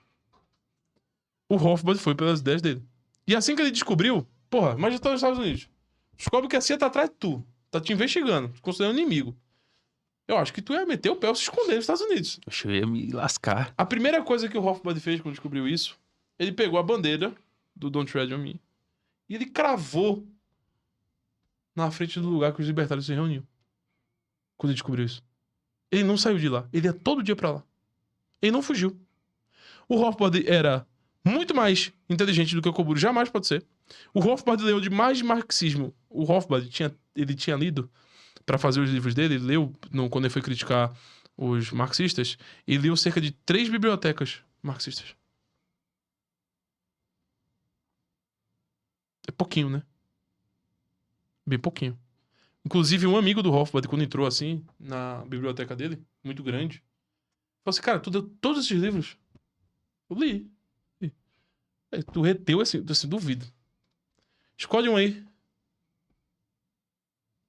O Rothbard foi pelas ideias dele. E assim que ele descobriu, porra, mas já tá nos Estados Unidos. Descobre que a CIA tá atrás de tu. Tá te investigando, te considerando inimigo. Eu acho que tu ia meter o pé ou se esconder nos Estados Unidos. Acho que eu ia me lascar. A primeira coisa que o Rothbard fez quando descobriu isso, ele pegou a bandeira do Don't Tread on Me e ele cravou na frente do lugar que os libertários se reuniam. Quando ele descobriu isso. Ele não saiu de lá. Ele ia todo dia pra lá. Ele não fugiu. O Rothbard era muito mais inteligente do que o Koburi jamais pode ser. O Rothbard leu de mais marxismo. O Rothbard ele tinha lido para fazer os livros dele, ele leu, quando ele foi criticar os marxistas, ele leu cerca de 3 bibliotecas marxistas. É pouquinho, né? Bem pouquinho. Inclusive, um amigo do Rothbard, quando entrou assim na biblioteca dele, muito grande, falou assim, cara, tu deu todos esses livros? Eu li. Tu reteu assim, duvido. Escolhe um aí.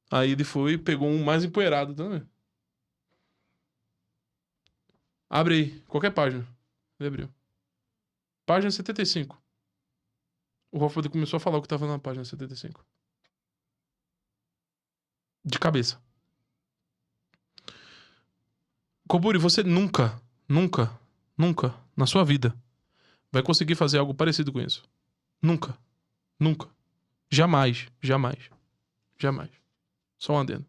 Aí ele foi e pegou um mais empoeirado também. Abre aí, qualquer página. Ele abriu. Página 75. O Rothbard começou a falar o que tava na página 75. De cabeça. Koburi, você nunca, na sua vida, vai conseguir fazer algo parecido com isso. Nunca. Jamais. Só um adendo.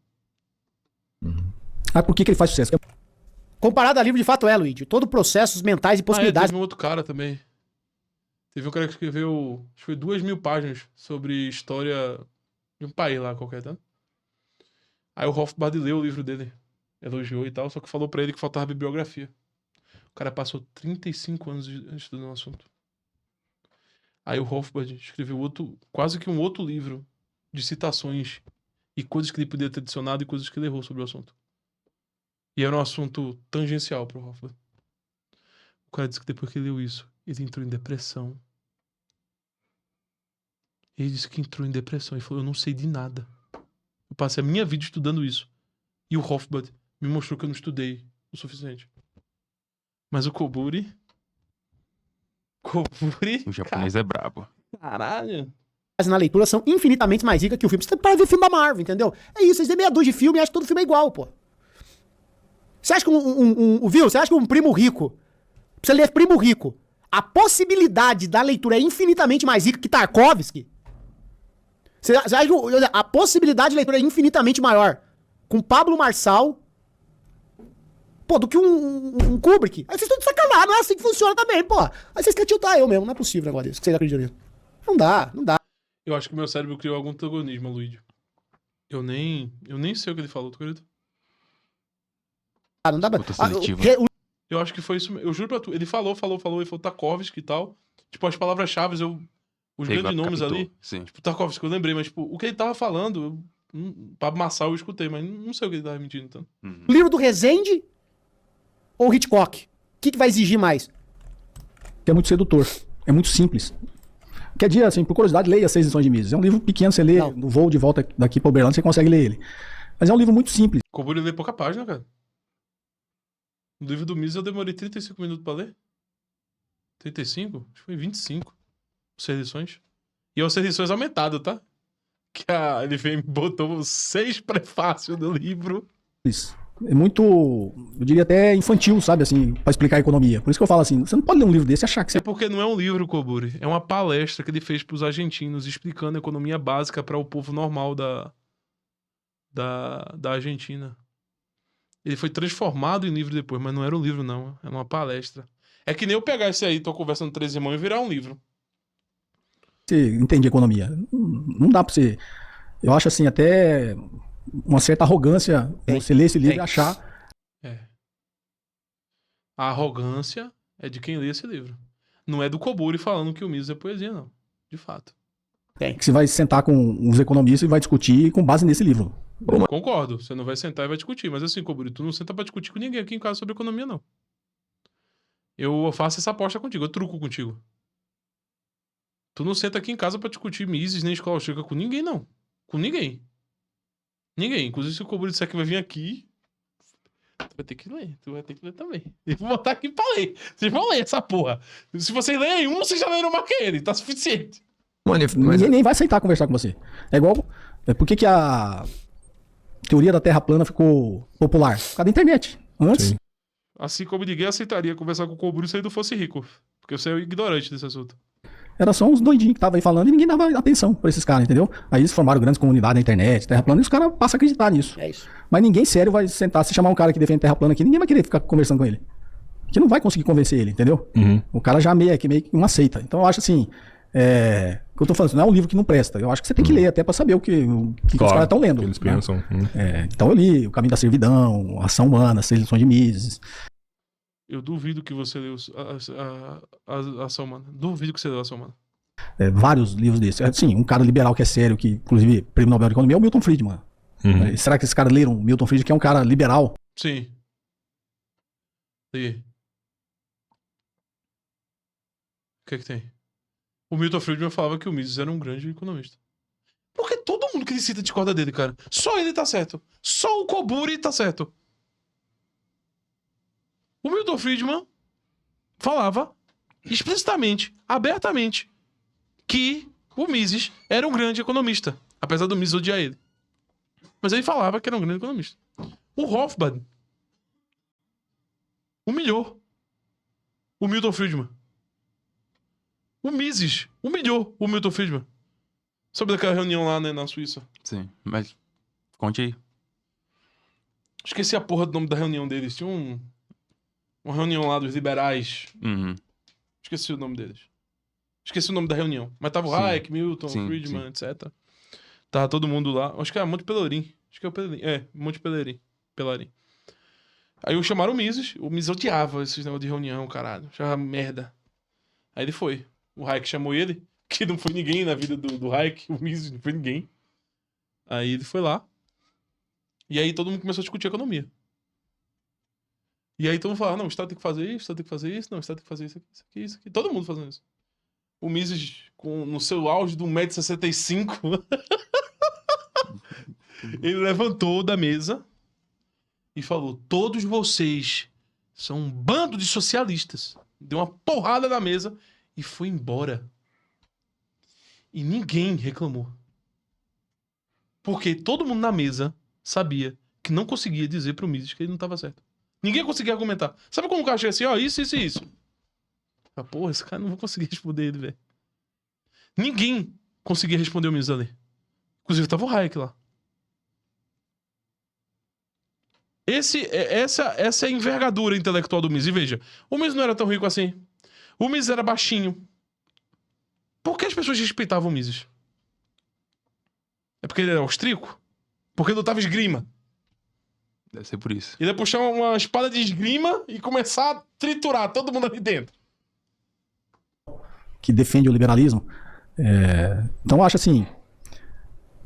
Por que ele faz sucesso? Comparado a livro, de fato é, Luigi. Todo processos mentais e possibilidades. Teve um outro cara também. Teve um cara que escreveu, acho que foi 2.000 páginas sobre história de um país lá qualquer, tá? Aí o Rothbard leu o livro dele, elogiou e tal, só que falou pra ele que faltava bibliografia. O cara passou 35 anos estudando o assunto. Aí o Rothbard escreveu quase que um outro livro de citações e coisas que ele podia ter adicionado e coisas que ele errou sobre o assunto. E era um assunto tangencial pro Rothbard. O cara disse que depois que ele leu isso, ele entrou em depressão. Ele disse que entrou em depressão. Ele falou, eu não sei de nada. Eu passei a minha vida estudando isso. E o Rothbard me mostrou que eu não estudei o suficiente. Mas o Koburi... O japonês é brabo. Caralho. Na leitura são infinitamente mais ricas que o filme. Você para ver filme da Marvel, entendeu? É isso, vocês têm meia dúzia de filme e acham que todo filme é igual, pô. Você acha que viu? Você acha que um primo rico, pra você ler Primo Rico, a possibilidade da leitura é infinitamente mais rica que Tarkovsky? Você acha que a possibilidade de leitura é infinitamente maior com Pablo Marçal, pô, do que um Kubrick? Aí vocês estão de sacanagem, não é assim que funciona também, pô. Aí vocês querem tiltar eu mesmo, não é possível um negócio desse, que vocês acreditam nisso. Não dá. Eu acho que meu cérebro criou algum antagonismo, Luigi. Eu nem sei o que ele falou, tu acredita? Não dá pra... Eu acho que foi isso. Eu juro pra tu. Ele falou, ele falou Tarkovsky e tal. Tipo, as palavras-chave, os grandes nomes ali. Sim. Tipo, Tarkovsky, eu lembrei, mas tipo, o que ele tava falando, Pablo Marçal eu escutei, mas não sei o que ele tava mentindo tanto. O livro do Rezende ou Hitchcock? O que vai exigir mais? É muito sedutor. É muito simples. Quer dizer, assim, por curiosidade, leia 6 lições de Mises. É um livro pequeno, você lê no voo de volta daqui pra Uberlândia, você consegue ler ele. Mas é um livro muito simples. Koburi lê pouca página, cara. O livro do Mises eu demorei 35 minutos pra ler. 35? Acho que foi 25. 6 lições. E é o 6 lições aumentado, tá? Que ele botou 6 prefácios do livro. Isso. É muito, eu diria até infantil, sabe, assim, pra explicar a economia. Por isso que eu falo assim, você não pode ler um livro desse e achar que você... É porque não é um livro, Koburi. É uma palestra que ele fez pros argentinos, explicando a economia básica para o povo normal da Argentina. Ele foi transformado em livro depois, mas não era um livro, não. Era uma palestra. É que nem eu pegar esse aí, tô conversando 3 irmãos, e virar um livro. Você entende economia. Não dá pra você... Eu acho assim, até uma certa arrogância você ler esse livro e achar... A arrogância é de quem lê esse livro. Não é do Koburi falando que o Mises é poesia, não. De fato. Que você vai sentar com os economistas e vai discutir com base nesse livro. Eu concordo. Você não vai sentar e vai discutir. Mas assim, Koburi, tu não senta pra discutir com ninguém aqui em casa sobre economia, não. Eu faço essa aposta contigo. Eu truco contigo. Tu não senta aqui em casa pra discutir Mises nem escola austríaca com ninguém, não. Com ninguém. Ninguém. Inclusive, se o Koburi disser que vai vir aqui, tu vai ter que ler. Tu vai ter que ler também. Eu vou botar aqui pra ler. Vocês vão ler essa porra. Se vocês lerem um, vocês já leram mais que ele. Tá suficiente. Ninguém nem vai aceitar conversar com você. É igual... Por que a teoria da Terra plana ficou popular? Por causa da internet. Antes... Sim. Assim como ninguém aceitaria conversar com o Koburi se ele não fosse rico. Porque você é o ignorante desse assunto. Era só uns doidinhos que estavam aí falando e ninguém dava atenção pra esses caras, entendeu? Aí eles formaram grandes comunidades na internet, Terra plana, e os caras passam a acreditar nisso. É isso. Mas ninguém sério vai sentar, se chamar um cara que defende Terra plana aqui, ninguém vai querer ficar conversando com ele. Porque não vai conseguir convencer ele, entendeu? O cara já meio que uma seita. Então eu acho assim... o que eu tô falando, não é um livro que não presta. Eu acho que você tem que ler até pra saber o que os caras estão lendo. O que eles pensam. Então eu li O Caminho da Servidão, Ação Humana, 6 Lições de Mises. Eu duvido que você leu a Ação Humana. Duvido que você leu a Ação Humana. Vários livros desses. Sim, um cara liberal que é sério, que inclusive Prêmio Nobel de Economia é o Milton Friedman. Será que esses caras leram Milton Friedman, que é um cara liberal? Sim. E o que tem? O Milton Friedman falava que o Mises era um grande economista. Porque todo mundo que ele cita discorda dele, cara. Só ele tá certo. Só o Koburi tá certo. O Milton Friedman falava explicitamente, abertamente, que o Mises era um grande economista. Apesar do Mises odiar ele. Mas ele falava que era um grande economista. O Rothbard humilhou o Milton Friedman. O Mises humilhou o Milton Friedman. Sobre aquela reunião lá, né, na Suíça. Sim, mas conte aí. Esqueci a porra do nome da reunião deles. Tinha Uma reunião lá dos liberais. Uhum. Esqueci o nome deles. Esqueci o nome da reunião. Mas tava o Hayek, Milton, Friedman, etc. Tava todo mundo lá. Acho que era Monte Pelerim. Acho que é o Pelerim. É, Monte Pelerim. Aí chamaram o Mises. O Mises odiava esses negócios de reunião, caralho. Achava merda. Aí ele foi. O Hayek chamou ele, que não foi ninguém na vida do Hayek. O Mises não foi ninguém. Aí ele foi lá. E aí todo mundo começou a discutir economia. E aí todo mundo falava, não, o Estado tem que fazer isso, o Estado tem que fazer isso, não, o Estado tem que fazer isso aqui, isso aqui, isso aqui. Todo mundo fazendo isso. O Mises, no seu auge de 1,65 m, ele levantou da mesa e falou, todos vocês são um bando de socialistas. Deu uma porrada na mesa e foi embora. E ninguém reclamou. Porque todo mundo na mesa sabia que não conseguia dizer pro Mises que ele não estava certo. Ninguém conseguia argumentar. Sabe como o cara chega assim, ó, isso, isso e isso? Ah, porra, esse cara não vai conseguir responder ele, velho. Ninguém conseguia responder o Mises ali. Inclusive tava o Hayek lá. Essa é a envergadura intelectual do Mises. E veja, o Mises não era tão rico assim. O Mises era baixinho. Por que as pessoas respeitavam o Mises? É porque ele era austríaco? Porque lutava esgrima? Deve ser por isso. Ele ia puxar uma espada de esgrima e começar a triturar todo mundo ali dentro. Que defende o liberalismo. Então eu acho assim...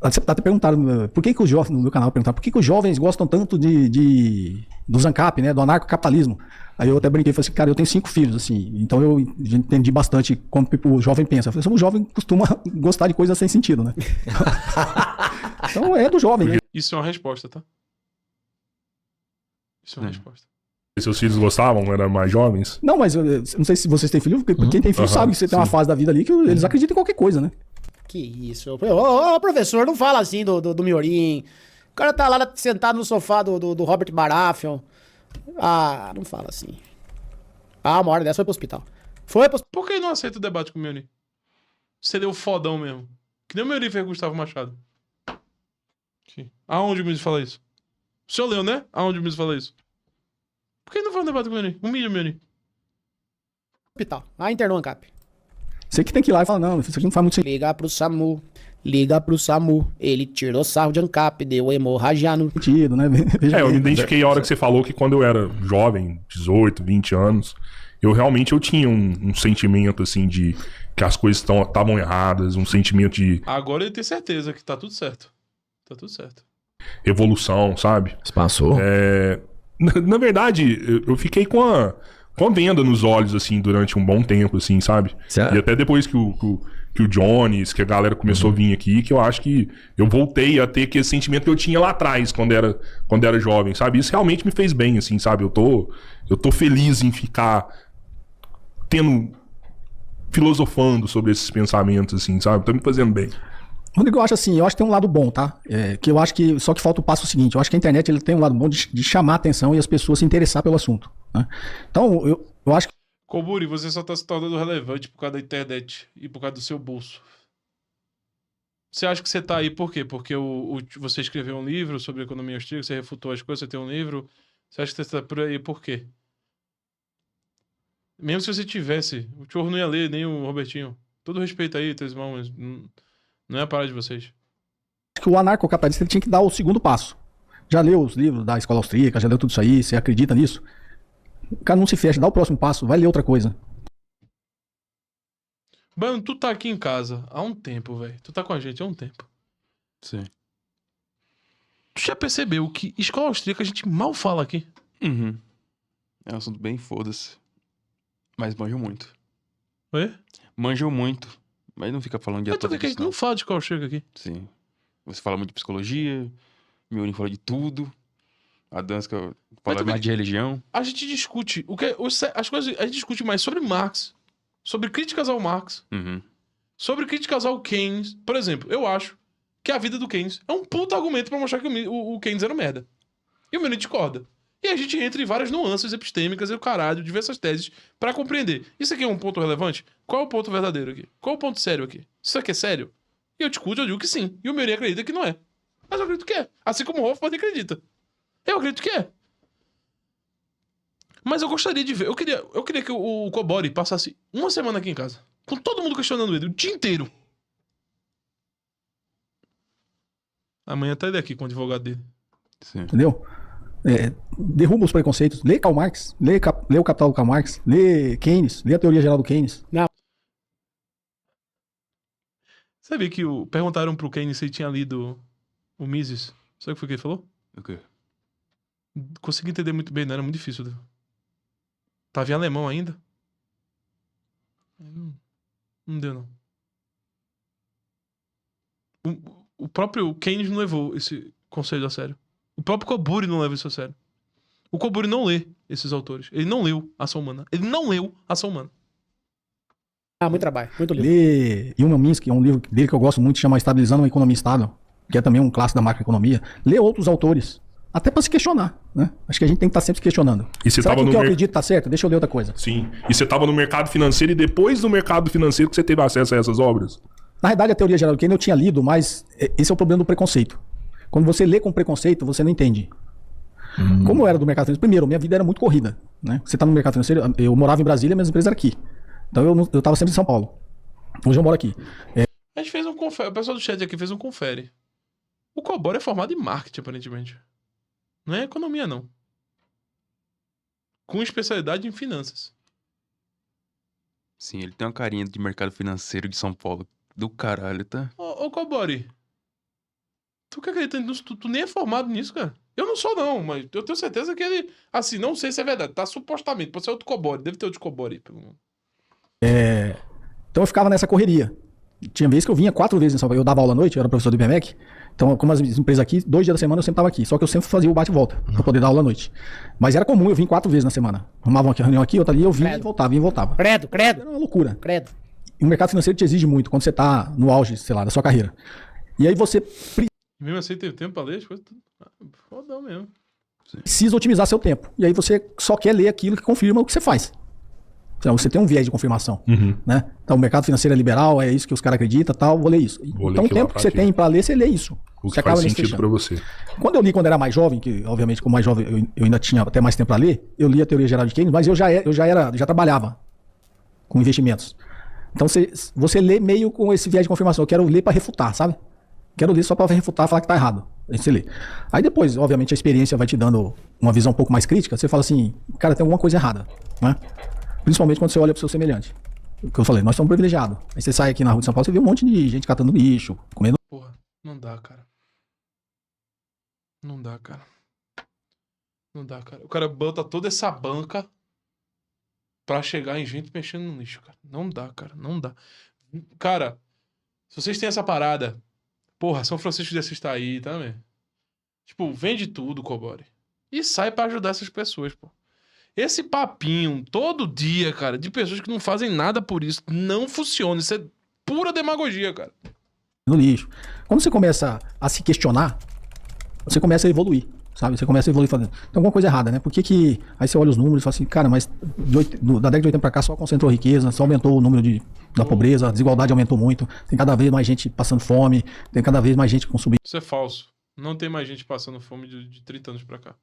Até perguntaram, por que os jovens, no meu canal perguntaram, por que os jovens gostam tanto do ANCAP, né, do anarcocapitalismo? Aí eu até brinquei e falei assim, cara, eu tenho 5 filhos, assim, então eu entendi bastante como o jovem pensa. Eu falei, o jovem costuma gostar de coisas sem sentido, né? Então é do jovem, né? Isso é uma resposta, tá? Isso é uma resposta. E seus filhos gostavam? Eram mais jovens? Não, mas eu não sei se vocês têm filho, porque quem tem filho sabe que você tem uma fase da vida ali que eles acreditam em qualquer coisa, né? Que isso. Ô, professor, não fala assim do Miorim. O cara tá lá sentado no sofá do Robert Baratheon. Ah, não fala assim. Ah, uma hora dessa foi pro hospital. Por que ele não aceita o debate com o Miorim? Seria o fodão mesmo. Que nem o Miorim fez com o Gustavo Machado. Aqui. Aonde o Mises fala isso? O senhor leu, né? Aonde o Mises fala isso? Por que ele não faz um debate com o Miorim? Humilha o Miorim. Hospital. Ah, internou ANCAP. Você que tem que ir lá e falar, não, isso aqui não faz muito sentido. Liga pro SAMU. Ele tirou sarro de ANCAP, deu hemorragia no sentido, né? Eu me identifiquei a hora que você falou que quando eu era jovem, 18, 20 anos, eu tinha um sentimento, assim, de que as coisas estavam erradas, um sentimento de... Agora ele tem certeza que tá tudo certo. Tá tudo certo. Evolução, sabe? Se passou? Na verdade, eu fiquei com a venda nos olhos, assim, durante um bom tempo, assim, sabe? Certo. E até depois que o Jones, que a galera começou a vir aqui, que eu acho que eu voltei a ter aquele sentimento que eu tinha lá atrás, quando era jovem, sabe? Isso realmente me fez bem, assim, sabe? Eu tô feliz em ficar filosofando sobre esses pensamentos, assim, sabe? Tá me fazendo bem. Rodrigo, eu acho assim, que tem um lado bom, tá? Que eu acho que, só que falta o passo seguinte, eu acho que a internet ele tem um lado bom de chamar a atenção e as pessoas se interessar pelo assunto, né? Então, eu acho que... Koburi, você só tá se tornando relevante por causa da internet e por causa do seu bolso. Você acha que você tá aí por quê? Porque você escreveu um livro sobre economia austríaca, você refutou as coisas, você tem um livro. Você acha que você tá por aí por quê? Mesmo se você tivesse, o Chorro não ia ler, nem o Robertinho. Todo respeito aí, teus irmãos, mas não é a parada de vocês. Que o anarcocapitalista ele tinha que dar o segundo passo. Já leu os livros da escola austríaca, já leu tudo isso aí, você acredita nisso? O cara não se fecha, dá o próximo passo, vai ler outra coisa. Mano, tu tá aqui em casa há um tempo, velho. Tu tá com a gente há um tempo. Sim. Tu já percebeu que escola austríaca a gente mal fala aqui? Uhum. É um assunto bem foda-se. Mas manjam muito. Oi? Manjam muito. Mas não fica falando de Mas tu vê que a gente não fala de escola austríaca aqui. Sim. Você fala muito de psicologia, Miorim fala de tudo. A Danska fala mais de religião. A gente discute as coisas, a gente discute mais sobre Marx, sobre críticas ao Marx, sobre críticas ao Keynes. Por exemplo, eu acho que a vida do Keynes é um puta argumento pra mostrar que o Keynes era merda. E o Miorim discorda. E a gente entra em várias nuances epistêmicas e o caralho, diversas teses, pra compreender. Isso aqui é um ponto relevante? Qual é o ponto verdadeiro aqui? Qual é o ponto sério aqui? Isso aqui é sério? E eu discuto, eu digo que sim. E o Miorim acredita que não é. Mas eu acredito que é. Assim como o Hoffman acredita. Eu acredito que é. Mas eu gostaria de ver. Eu queria que o Cobori passasse uma semana aqui em casa. Com todo mundo questionando ele o dia inteiro. Amanhã tá ele aqui com o advogado dele. Sim. Entendeu? Derruba os preconceitos. Lê Karl Marx. Lê o Capital do Karl Marx. Lê Keynes. Lê a teoria geral do Keynes. Não. Sabia que perguntaram pro Keynes se ele tinha lido o Mises. Sabe o que foi que ele falou? O quê? Consegui entender muito bem, não era muito difícil. Tava em alemão ainda. Não deu, não. O próprio Keynes não levou esse conselho a sério. O próprio Coburi não leva isso a sério. O Coburi não lê esses autores. Ele não leu Ação Humana. Ele não leu Ação Humana. Muito trabalho, muito livro. Lê Human Minsky, é um livro dele que eu gosto muito, chama Estabilizando uma Economia Estável, que é também um clássico da macroeconomia. Lê outros autores, até para se questionar, né? Acho que a gente tem que estar sempre se questionando. E você Será tava que o que eu acredito tá certo? Deixa eu ler outra coisa. Sim. E você estava no mercado financeiro e depois do mercado financeiro que você teve acesso a essas obras? Na verdade, a teoria geral do Keynes eu tinha lido, mas esse é o problema do preconceito. Quando você lê com preconceito, você não entende. Como eu era do mercado financeiro, primeiro, minha vida era muito corrida, né? Você tá no mercado financeiro, eu morava em Brasília, minhas empresas eram aqui. Então eu tava sempre em São Paulo. Hoje eu moro aqui. A gente fez um confere. O pessoal do chat aqui fez um confere. O Cobori é formado em marketing, aparentemente. Não é economia, não. Com especialidade em finanças. Sim, ele tem uma carinha de mercado financeiro de São Paulo. Do caralho, tá? Ô Cobori. Tu que acredita nisso? Tu nem é formado nisso, cara. Eu não sou, não, mas eu tenho certeza que ele... Assim, não sei se é verdade. Tá supostamente. Pode ser outro Cobori. Deve ter outro Cobori. Então eu ficava nessa correria. Tinha vezes que eu vinha 4 vezes em São Paulo. Eu dava aula à noite, eu era professor do IBMEC. Então, como as empresas aqui, 2 dias da semana eu sempre estava aqui. Só que eu sempre fazia o bate e volta pra poder dar aula à noite. Mas era comum, eu vim 4 vezes na semana. Arrumava uma reunião aqui, outra ali, eu vinha e voltava. Credo. Era uma loucura. Credo. E o mercado financeiro te exige muito quando você tá no auge, sei lá, da sua carreira. E aí você Mesmo assim, teve tempo pra ler as coisas. Fodão mesmo. precisa otimizar seu tempo. E aí você só quer ler aquilo que confirma o que você faz. Então, você tem um viés de confirmação, né? Então, o mercado financeiro é liberal, é isso que os caras acreditam, tal, vou ler isso. Então, o tempo que você tem para ler, você lê isso. O você que faz sentido para você. Quando eu li quando era mais jovem, que obviamente como mais jovem eu ainda tinha até mais tempo para ler, eu li a teoria geral de Keynes, mas eu já trabalhava com investimentos. Então, você lê meio com esse viés de confirmação. Eu quero ler para refutar, sabe? Quero ler só para refutar, falar que tá errado. Aí você lê. Aí depois, obviamente, a experiência vai te dando uma visão um pouco mais crítica. Você fala assim, cara, tem alguma coisa errada, né? Principalmente quando você olha pro seu semelhante. O que eu falei, nós somos privilegiados. Aí você sai aqui na rua de São Paulo, você vê um monte de gente catando lixo, comendo... Porra, não dá, cara. Não dá, cara. Não dá, cara. O cara bota toda essa banca pra chegar em gente mexendo no lixo, cara. Não dá, cara. Não dá. Cara, se vocês têm essa parada... Porra, São Francisco de Assis tá aí, tá, velho? Tipo, vende tudo, Cobori. E sai pra ajudar essas pessoas, pô. Esse papinho, todo dia, cara, de pessoas que não fazem nada por isso, não funciona. Isso é pura demagogia, cara. No lixo. Quando você começa a se questionar, você começa a evoluir, sabe? Você começa a evoluir fazendo. Tem alguma coisa errada, né? Por que aí você olha os números e fala assim, cara, mas da década de 80 pra cá só concentrou riqueza, só aumentou o número da pobreza, a desigualdade aumentou muito, tem cada vez mais gente passando fome, tem cada vez mais gente consumindo. Isso é falso. Não tem mais gente passando fome de 30 anos pra cá.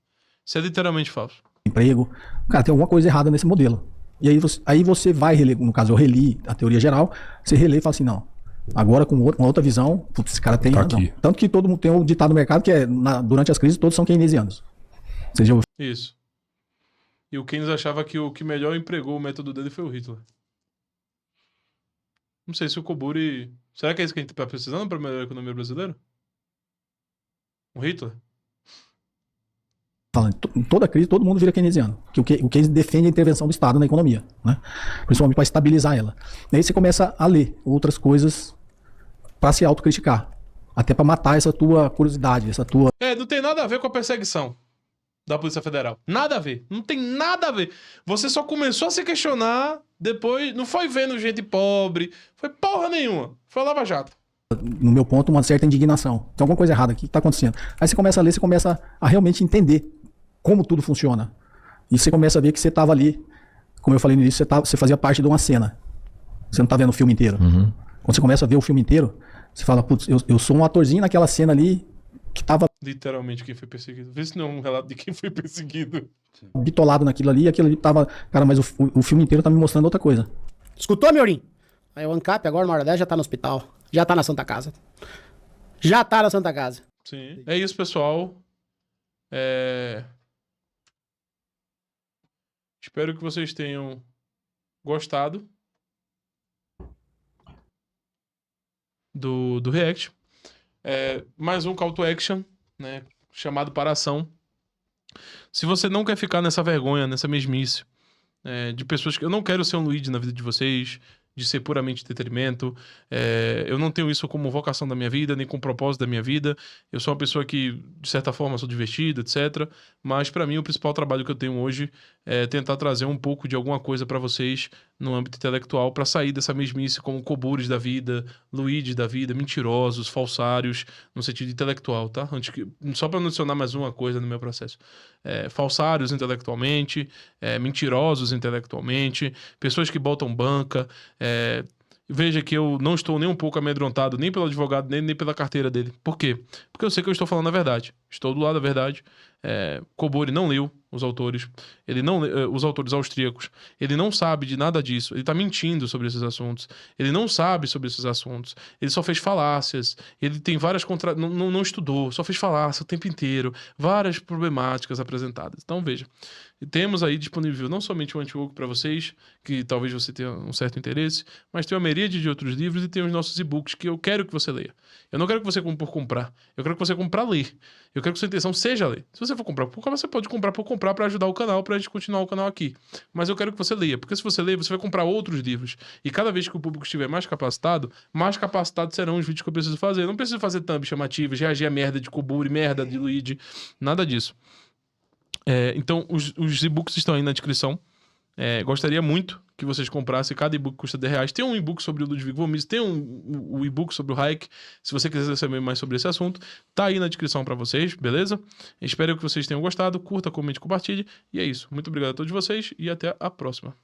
Isso é literalmente falso. Emprego. Cara, tem alguma coisa errada nesse modelo. E aí você vai reler, no caso eu reli a teoria geral, você relê e fala assim, não, agora com uma outra visão, putz, esse cara tem razão. Aqui. Tanto que todo mundo tem um ditado no mercado que é, durante as crises todos são keynesianos. Você já ouviu? Isso. E o Keynes achava que o que melhor empregou o método dele foi o Hitler. Não sei se o Coburi... Será que é isso que a gente tá precisando para melhorar a economia brasileira? O Hitler? Em toda crise, todo mundo vira keynesiano. Que o Keynes defende a intervenção do Estado na economia, né? Principalmente para estabilizar ela. E aí você começa a ler outras coisas para se autocriticar. Até para matar essa tua curiosidade, essa tua... Não tem nada a ver com a perseguição da Polícia Federal. Nada a ver. Não tem nada a ver. Você só começou a se questionar depois... Não foi vendo gente pobre. Foi porra nenhuma. Foi Lava Jato. No meu ponto, uma certa indignação. Tem alguma coisa errada aqui, o que está acontecendo? Aí você começa a ler, você começa a realmente entender como tudo funciona. E você começa a ver que você estava ali, como eu falei no início, você fazia parte de uma cena. Você não está vendo o filme inteiro. Quando você começa a ver o filme inteiro, você fala, putz, eu sou um atorzinho naquela cena ali, que tava Literalmente quem foi perseguido. Vê se não é um relato de quem foi perseguido. bitolado naquilo ali, e aquilo ali tava... Cara, mas o filme inteiro tá me mostrando outra coisa. Escutou, Miorim? Aí o ANCAP agora, uma hora dessa, já tá no hospital. Já tá na Santa Casa. Já tá na Santa Casa. Sim. É isso, pessoal. Espero que vocês tenham gostado do React. Mais um call to action, né? Chamado para ação. Se você não quer ficar nessa vergonha, nessa mesmice, de pessoas que... Eu não quero ser um Luigi na vida de vocês, de ser puramente entretenimento. Eu não tenho isso como vocação da minha vida, nem como propósito da minha vida. Eu sou uma pessoa que, de certa forma, sou divertido, etc. Mas, para mim, o principal trabalho que eu tenho hoje é tentar trazer um pouco de alguma coisa para vocês no âmbito intelectual, para sair dessa mesmice como Kobures da vida, Luigi da vida, mentirosos, falsários, no sentido intelectual, tá? Só para adicionar mais uma coisa no meu processo. Falsários intelectualmente, mentirosos intelectualmente, pessoas que botam banca. Veja que eu não estou nem um pouco amedrontado, nem pelo advogado, nem pela carteira dele. Por quê? Porque eu sei que eu estou falando a verdade. Estou do lado da verdade. Koburi não leu os autores. Os autores austríacos. Ele não sabe de nada disso. Ele está mentindo sobre esses assuntos. Ele não sabe sobre esses assuntos. Ele só fez falácias. Ele tem várias não estudou. Só fez falácia o tempo inteiro. Várias problemáticas apresentadas. Então, veja. Temos aí disponível não somente o Anti-Woke para vocês, que talvez você tenha um certo interesse, mas tem uma miríade de outros livros e tem os nossos e-books que eu quero que você leia. Eu não quero que você compre por comprar. Eu quero que você compre para ler. Eu quero que sua intenção seja ler. Se você for comprar por comprar, você pode comprar por comprar para ajudar o canal, para a gente continuar o canal aqui. Mas eu quero que você leia, porque se você ler, você vai comprar outros livros. E cada vez que o público estiver mais capacitados serão os vídeos que eu preciso fazer. Eu não preciso fazer thumb chamativas, reagir a merda de Koburi, merda de Luigi, nada disso. Então, os e-books estão aí na descrição. Gostaria muito que vocês comprassem. Cada e-book custa R$10. Tem um e-book sobre o Ludwig von Mises, tem um e-book sobre o Hayek. Se você quiser saber mais sobre esse assunto, tá aí na descrição para vocês, beleza? Espero que vocês tenham gostado. Curta, comente, compartilhe. E é isso. Muito obrigado a todos vocês e até a próxima.